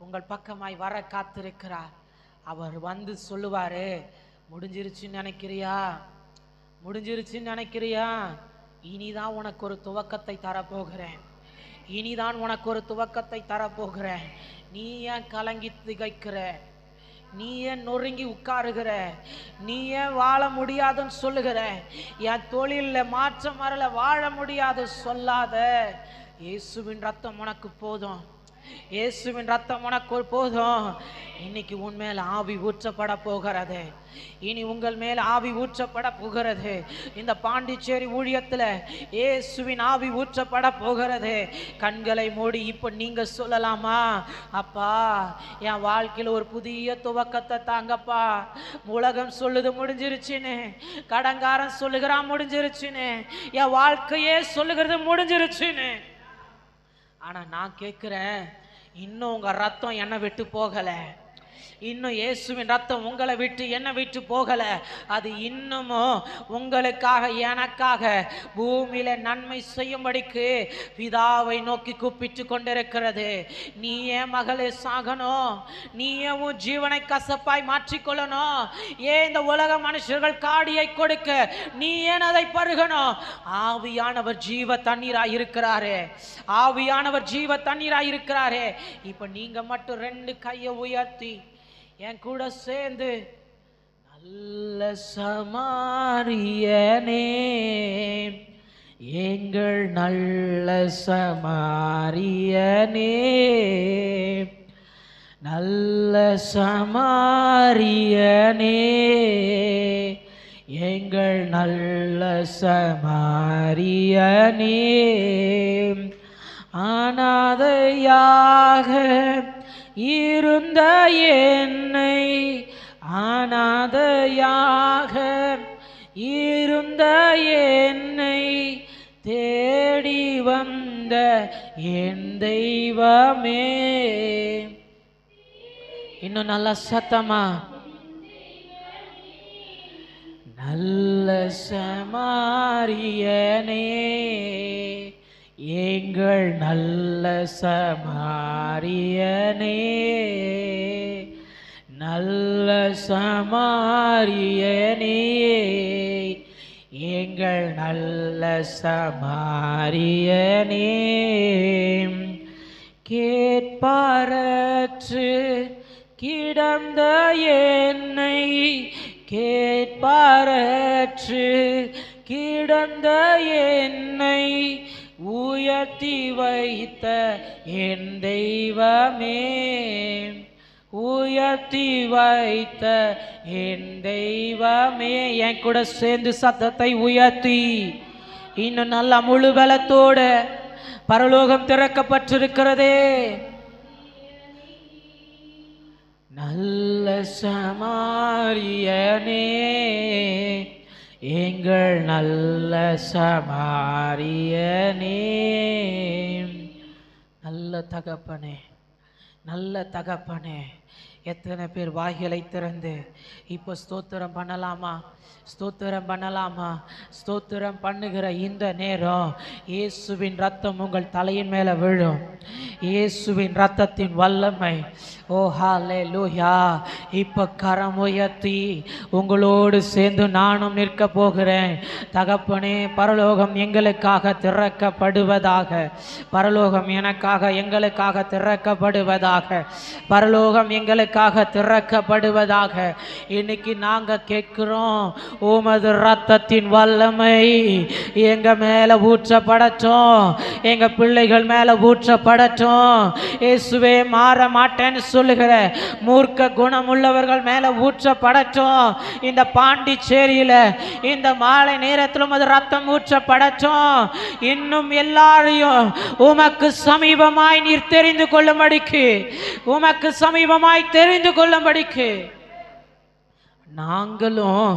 உங்கள் பக்கமாய் வர காத்திருக்கிறார். அவர் வந்து சொல்லுவாரு, முடிஞ்சிருச்சுன்னு நினைக்கிறியா? இனிதான் உனக்கு ஒரு துவக்கத்தை தரப்போகிறேன். நீ ஏன் கலங்கி திகைக்கிற? நீ ஏன் நொறுங்கி உட்காருகிற? நீ ஏன் வாழ முடியாதுன்னு சொல்லுகிற? என் தொழில மாற்றம் வரல, வாழ முடியாது சொல்லாத. இயேசுவின் ரத்தம் உனக்கு போதும், இயேசுவின் ரத்தம் உனக்கு போதும். இன்னைக்கு உன் மேல் ஆவி ஊற்றப்பட போகிறது, இனி உங்கள் மேல் ஆவி ஊற்றப்பட போகிறது. இந்த பாண்டிச்சேரி ஊழியத்தில் இயேசுவின் ஆவி ஊற்றப்பட போகிறது. கண்களை மூடி இப்போ நீங்க சொல்லலாமா? அப்பா, என் வாழ்க்கையில் ஒரு புதிய துவக்கத்தை தாங்கப்பா. உலகம் சொல்லுது முடிஞ்சிருச்சுன்னு, கடங்காரன் சொல்லுகிறான் முடிஞ்சிருச்சுன்னு, என் வாழ்க்கையே சொல்லுகிறது முடிஞ்சிருச்சுன்னு. ஆனா நான் கேட்கிறேன், இன்னும் உங்க ரத்தம் என்னை விட்டு போகல, இன்னும் இயேசுவின் ரத்தம் உங்களை விட்டு என்ன விட்டு போகல. அது இன்னமும் உங்களுக்காக எனக்காக பூமியில நன்மை செய்யும்படிக்கு பிதாவை நோக்கி கூப்பிட்டு கொண்டிருக்கிறது. நீ ஏன் மகளே சாகணும்? நீ ஏன் உன் ஜீவனை கசப்பாய் மாற்றிக்கொள்ளணும்? ஏன் இந்த உலக மனுஷர்கள் காடியை கொடுக்க நீ ஏன் அதை பருகணும்? ஆவியானவர் ஜீவ தண்ணீராய் இருக்கிறாரே, ஆவியானவர் ஜீவ தண்ணீராய் இருக்கிறாரே. இப்ப நீங்க மட்டும் 2 கையை உயர்த்தி என் கூட சேர்ந்து, நல்ல சமாரியனே, எங்கள் நல்ல சமாரியனே, நல்ல சமாரியனே, எங்கள் நல்ல சமாரியனே, அனாதையாக இருந்த என்னை, அனாதையாக இருந்த என்னை தேடி வந்த என் தெய்வமே. இன்னும் நல்லா சத்தமா, நல்ல சமாரியனே, எங்கள் நல்ல சமாரியனே, நல்ல சமாரியனே, எங்கள் நல்ல சமாரியனே. கேட்பாரற்று கிடந்த என்னை, கேட்பாரற்று கிடந்த என்னை உயர்த்தி வைத்த என் தெய்வமே, உயர்த்தி வைத்த என் தெய்வமே. என் கூட சேர்ந்து சத்தத்தை உயர்த்தி இன்னும் நல்லா முழு பலத்தோட, பரலோகம் திறக்கப்பட்டிருக்கிறதே. நல்ல சமாரியனே, எங்கள் நல்ல சமாரியனே. நல்ல தகப்பனே, நல்ல தகப்பனே, எத்தனை பேர் வாய்களை திறந்து இப்போ ஸ்தோத்திரம் பண்ணலாமா? ஸ்தோத்திரம் பண்ணலாமா? ஸ்தோத்திரம் பண்ணுகிற இந்த நேரம் இயேசுவின் ரத்தம் உங்கள் தலையின் மேலே விழும். இயேசுவின் ரத்தத்தின் வல்லமை. ஓ ஹல்லேலூயா. இப்போ கரம் உயர்த்தி உங்களோடு சேர்ந்து நானும் நிற்க போகிறேன். தகப்பனே, பரலோகம் எங்களுக்காக திறக்கப்படுவதாக. பரலோகம் எனக்காக எங்களுக்காக திறக்கப்படுவதாக. பரலோகம் எங்களுக்காக திறக்கப்படுவதாக. இன்னைக்கு நாங்கள் கேட்கிறோம், உமது ரத்தத்தின் வல்லமை எங்க மேல ஊற்றப்படட்டும், எங்க பிள்ளைகள் மேல ஊற்றப்படட்டும். இயேசுவே, மாற மாட்டேன்னு சொல்லுகிற மூர்க்க குணம் உள்ளவர்கள் மேல ஊற்றப்படட்டும். இந்த பாண்டிச்சேரியில இந்த மாலை நேரத்தில் உமது ரத்தம் ஊற்றப்படட்டும். இன்னும் எல்லாரையும் உமக்கு சமீபமாய் நீர் தெரிந்து கொள்ளும்படிக்கு, உமக்கு சமீபமாய் தெரிந்து கொள்ளும்படிக்கு நாங்களும்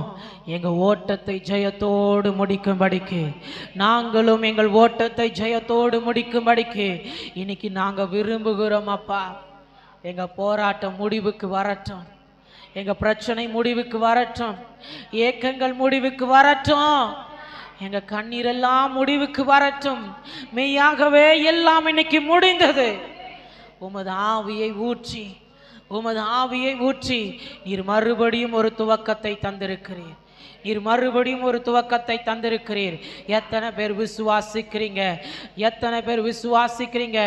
எங்கள் ஓட்டத்தை ஜெயத்தோடு முடிக்கும்படிக்கு, நாங்களும் எங்கள் ஓட்டத்தை ஜெயத்தோடு முடிக்கும்படிக்கு இன்னைக்கு நாங்கள் விரும்புகிறோம். அப்பா, எங்கள் போராட்டம் முடிவுக்கு வரட்டும், எங்கள் பிரச்சனை முடிவுக்கு வரட்டும், ஏக்கங்கள் முடிவுக்கு வரட்டும், எங்கள் கண்ணீரெல்லாம் முடிவுக்கு வரட்டும். மெய்யாகவே எல்லாம் இன்னைக்கு முடிந்தது. உமது ஆவியை ஊற்றி, உமது ஆவியை ஊற்றி நீர் மறுபடியும் ஒரு துவக்கத்தை தந்திருக்கிறீர். நீர் மறுபடியும் ஒரு துவக்கத்தை தந்திருக்கிறீர். எத்தனை பேர் விசுவாசிக்கிறீங்க? எத்தனை பேர் விசுவாசிக்கிறீங்க?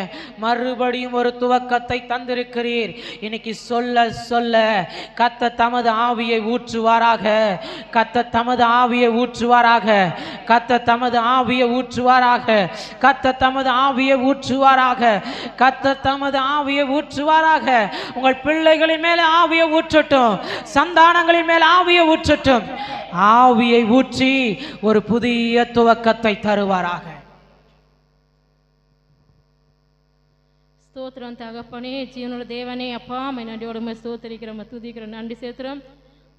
மறுபடியும் ஒரு துவக்கத்தை தந்திருக்கிறீர். இன்னைக்கு சொல்ல சொல்ல கர்த்தர் தமது ஆவியை ஊற்றுவாராக. கர்த்தர் தமது ஆவியை ஊற்றுவாராக. கர்த்தர் தமது ஆவியை ஊற்றுவாராக. கர்த்தர் தமது ஆவியை ஊற்றுவாராக. கர்த்தர் தமது ஆவியை ஊற்றுவாராக. உங்கள் பிள்ளைகளின் மேலே ஆவியை ஊற்றட்டும். சந்தானங்களின் மேலே ஆவியை ஊற்றட்டும். ஆவியை ஊற்றி ஒரு புதிய துவக்கத்தை தருவாராக. ஸ்தோத்திரம் தகப்பனே, ஜீவனுள்ள தேவனே. அப்பா, நன்றியோடு ஸ்தோத்திரிக்கிறோம், துதிக்கிறோம், நன்றி சேர்த்துறோம்.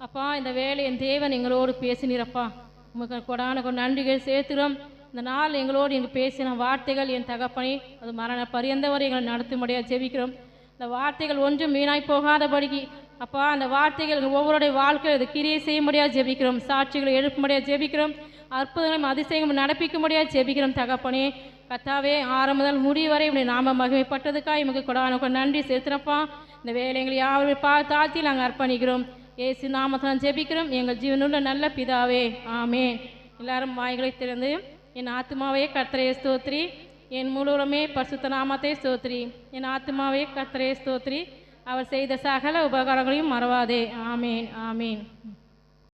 அப்பா, இந்த வேலை என் தேவன் எங்களோடு பேசினீரப்பா, உமக்கு கொடான நன்றிகள் சேர்த்துறோம். இந்த நாள் எங்களோடு எங்கள் பேசின வார்த்தைகள் என் தகப்பனே, அது மரண பரியந்தவரை எங்களை நடத்தும்படியாக ஜெபிக்கிறோம். இந்த வார்த்தைகள் ஒன்றும் வீணாய் போகாதபடிக்கு அப்பா, அந்த வார்த்தைகள் ஒவ்வொருடைய வாழ்க்கையில் அது கிரியை செய்யும்படியாக ஜெபிக்கிறோம். சாட்சிகளை எழுப்பும்படியாக ஜெபிக்கிறோம். அற்புதங்களும் அதிசயங்களும் நடப்பிக்கும்படியாக ஜெபிக்கிறோம் தகப்பனே. கர்த்தாவே, ஆரம்ப முதல் முடிவு வரை உடைய நாம மகிமைப்பட்டதுக்காக எமக்கு கொடான நன்றி சேர்த்துறப்பா. இந்த வேலைங்களை யாரும் தாழ்த்தி நாங்கள் அர்ப்பணிக்கிறோம். இயேசு நாமத்தில் ஜெபிக்கிறோம் எங்கள் ஜீவனுள்ள நல்ல பிதாவே, ஆமென். எல்லாரும் வாய்களை திறந்து, என் ஆத்மாவே கர்த்தரே ஸ்தோத்திரி, என் முழுவதுமே பரிசுத்த நாமத்தை ஸ்தோத்திரி. என் ஆத்மாவே கர்த்தரே ஸ்தோத்திரி, அவர் செய்த சகல உபகாரங்களையும் மறவாதே. ஆமேன், ஆமேன்.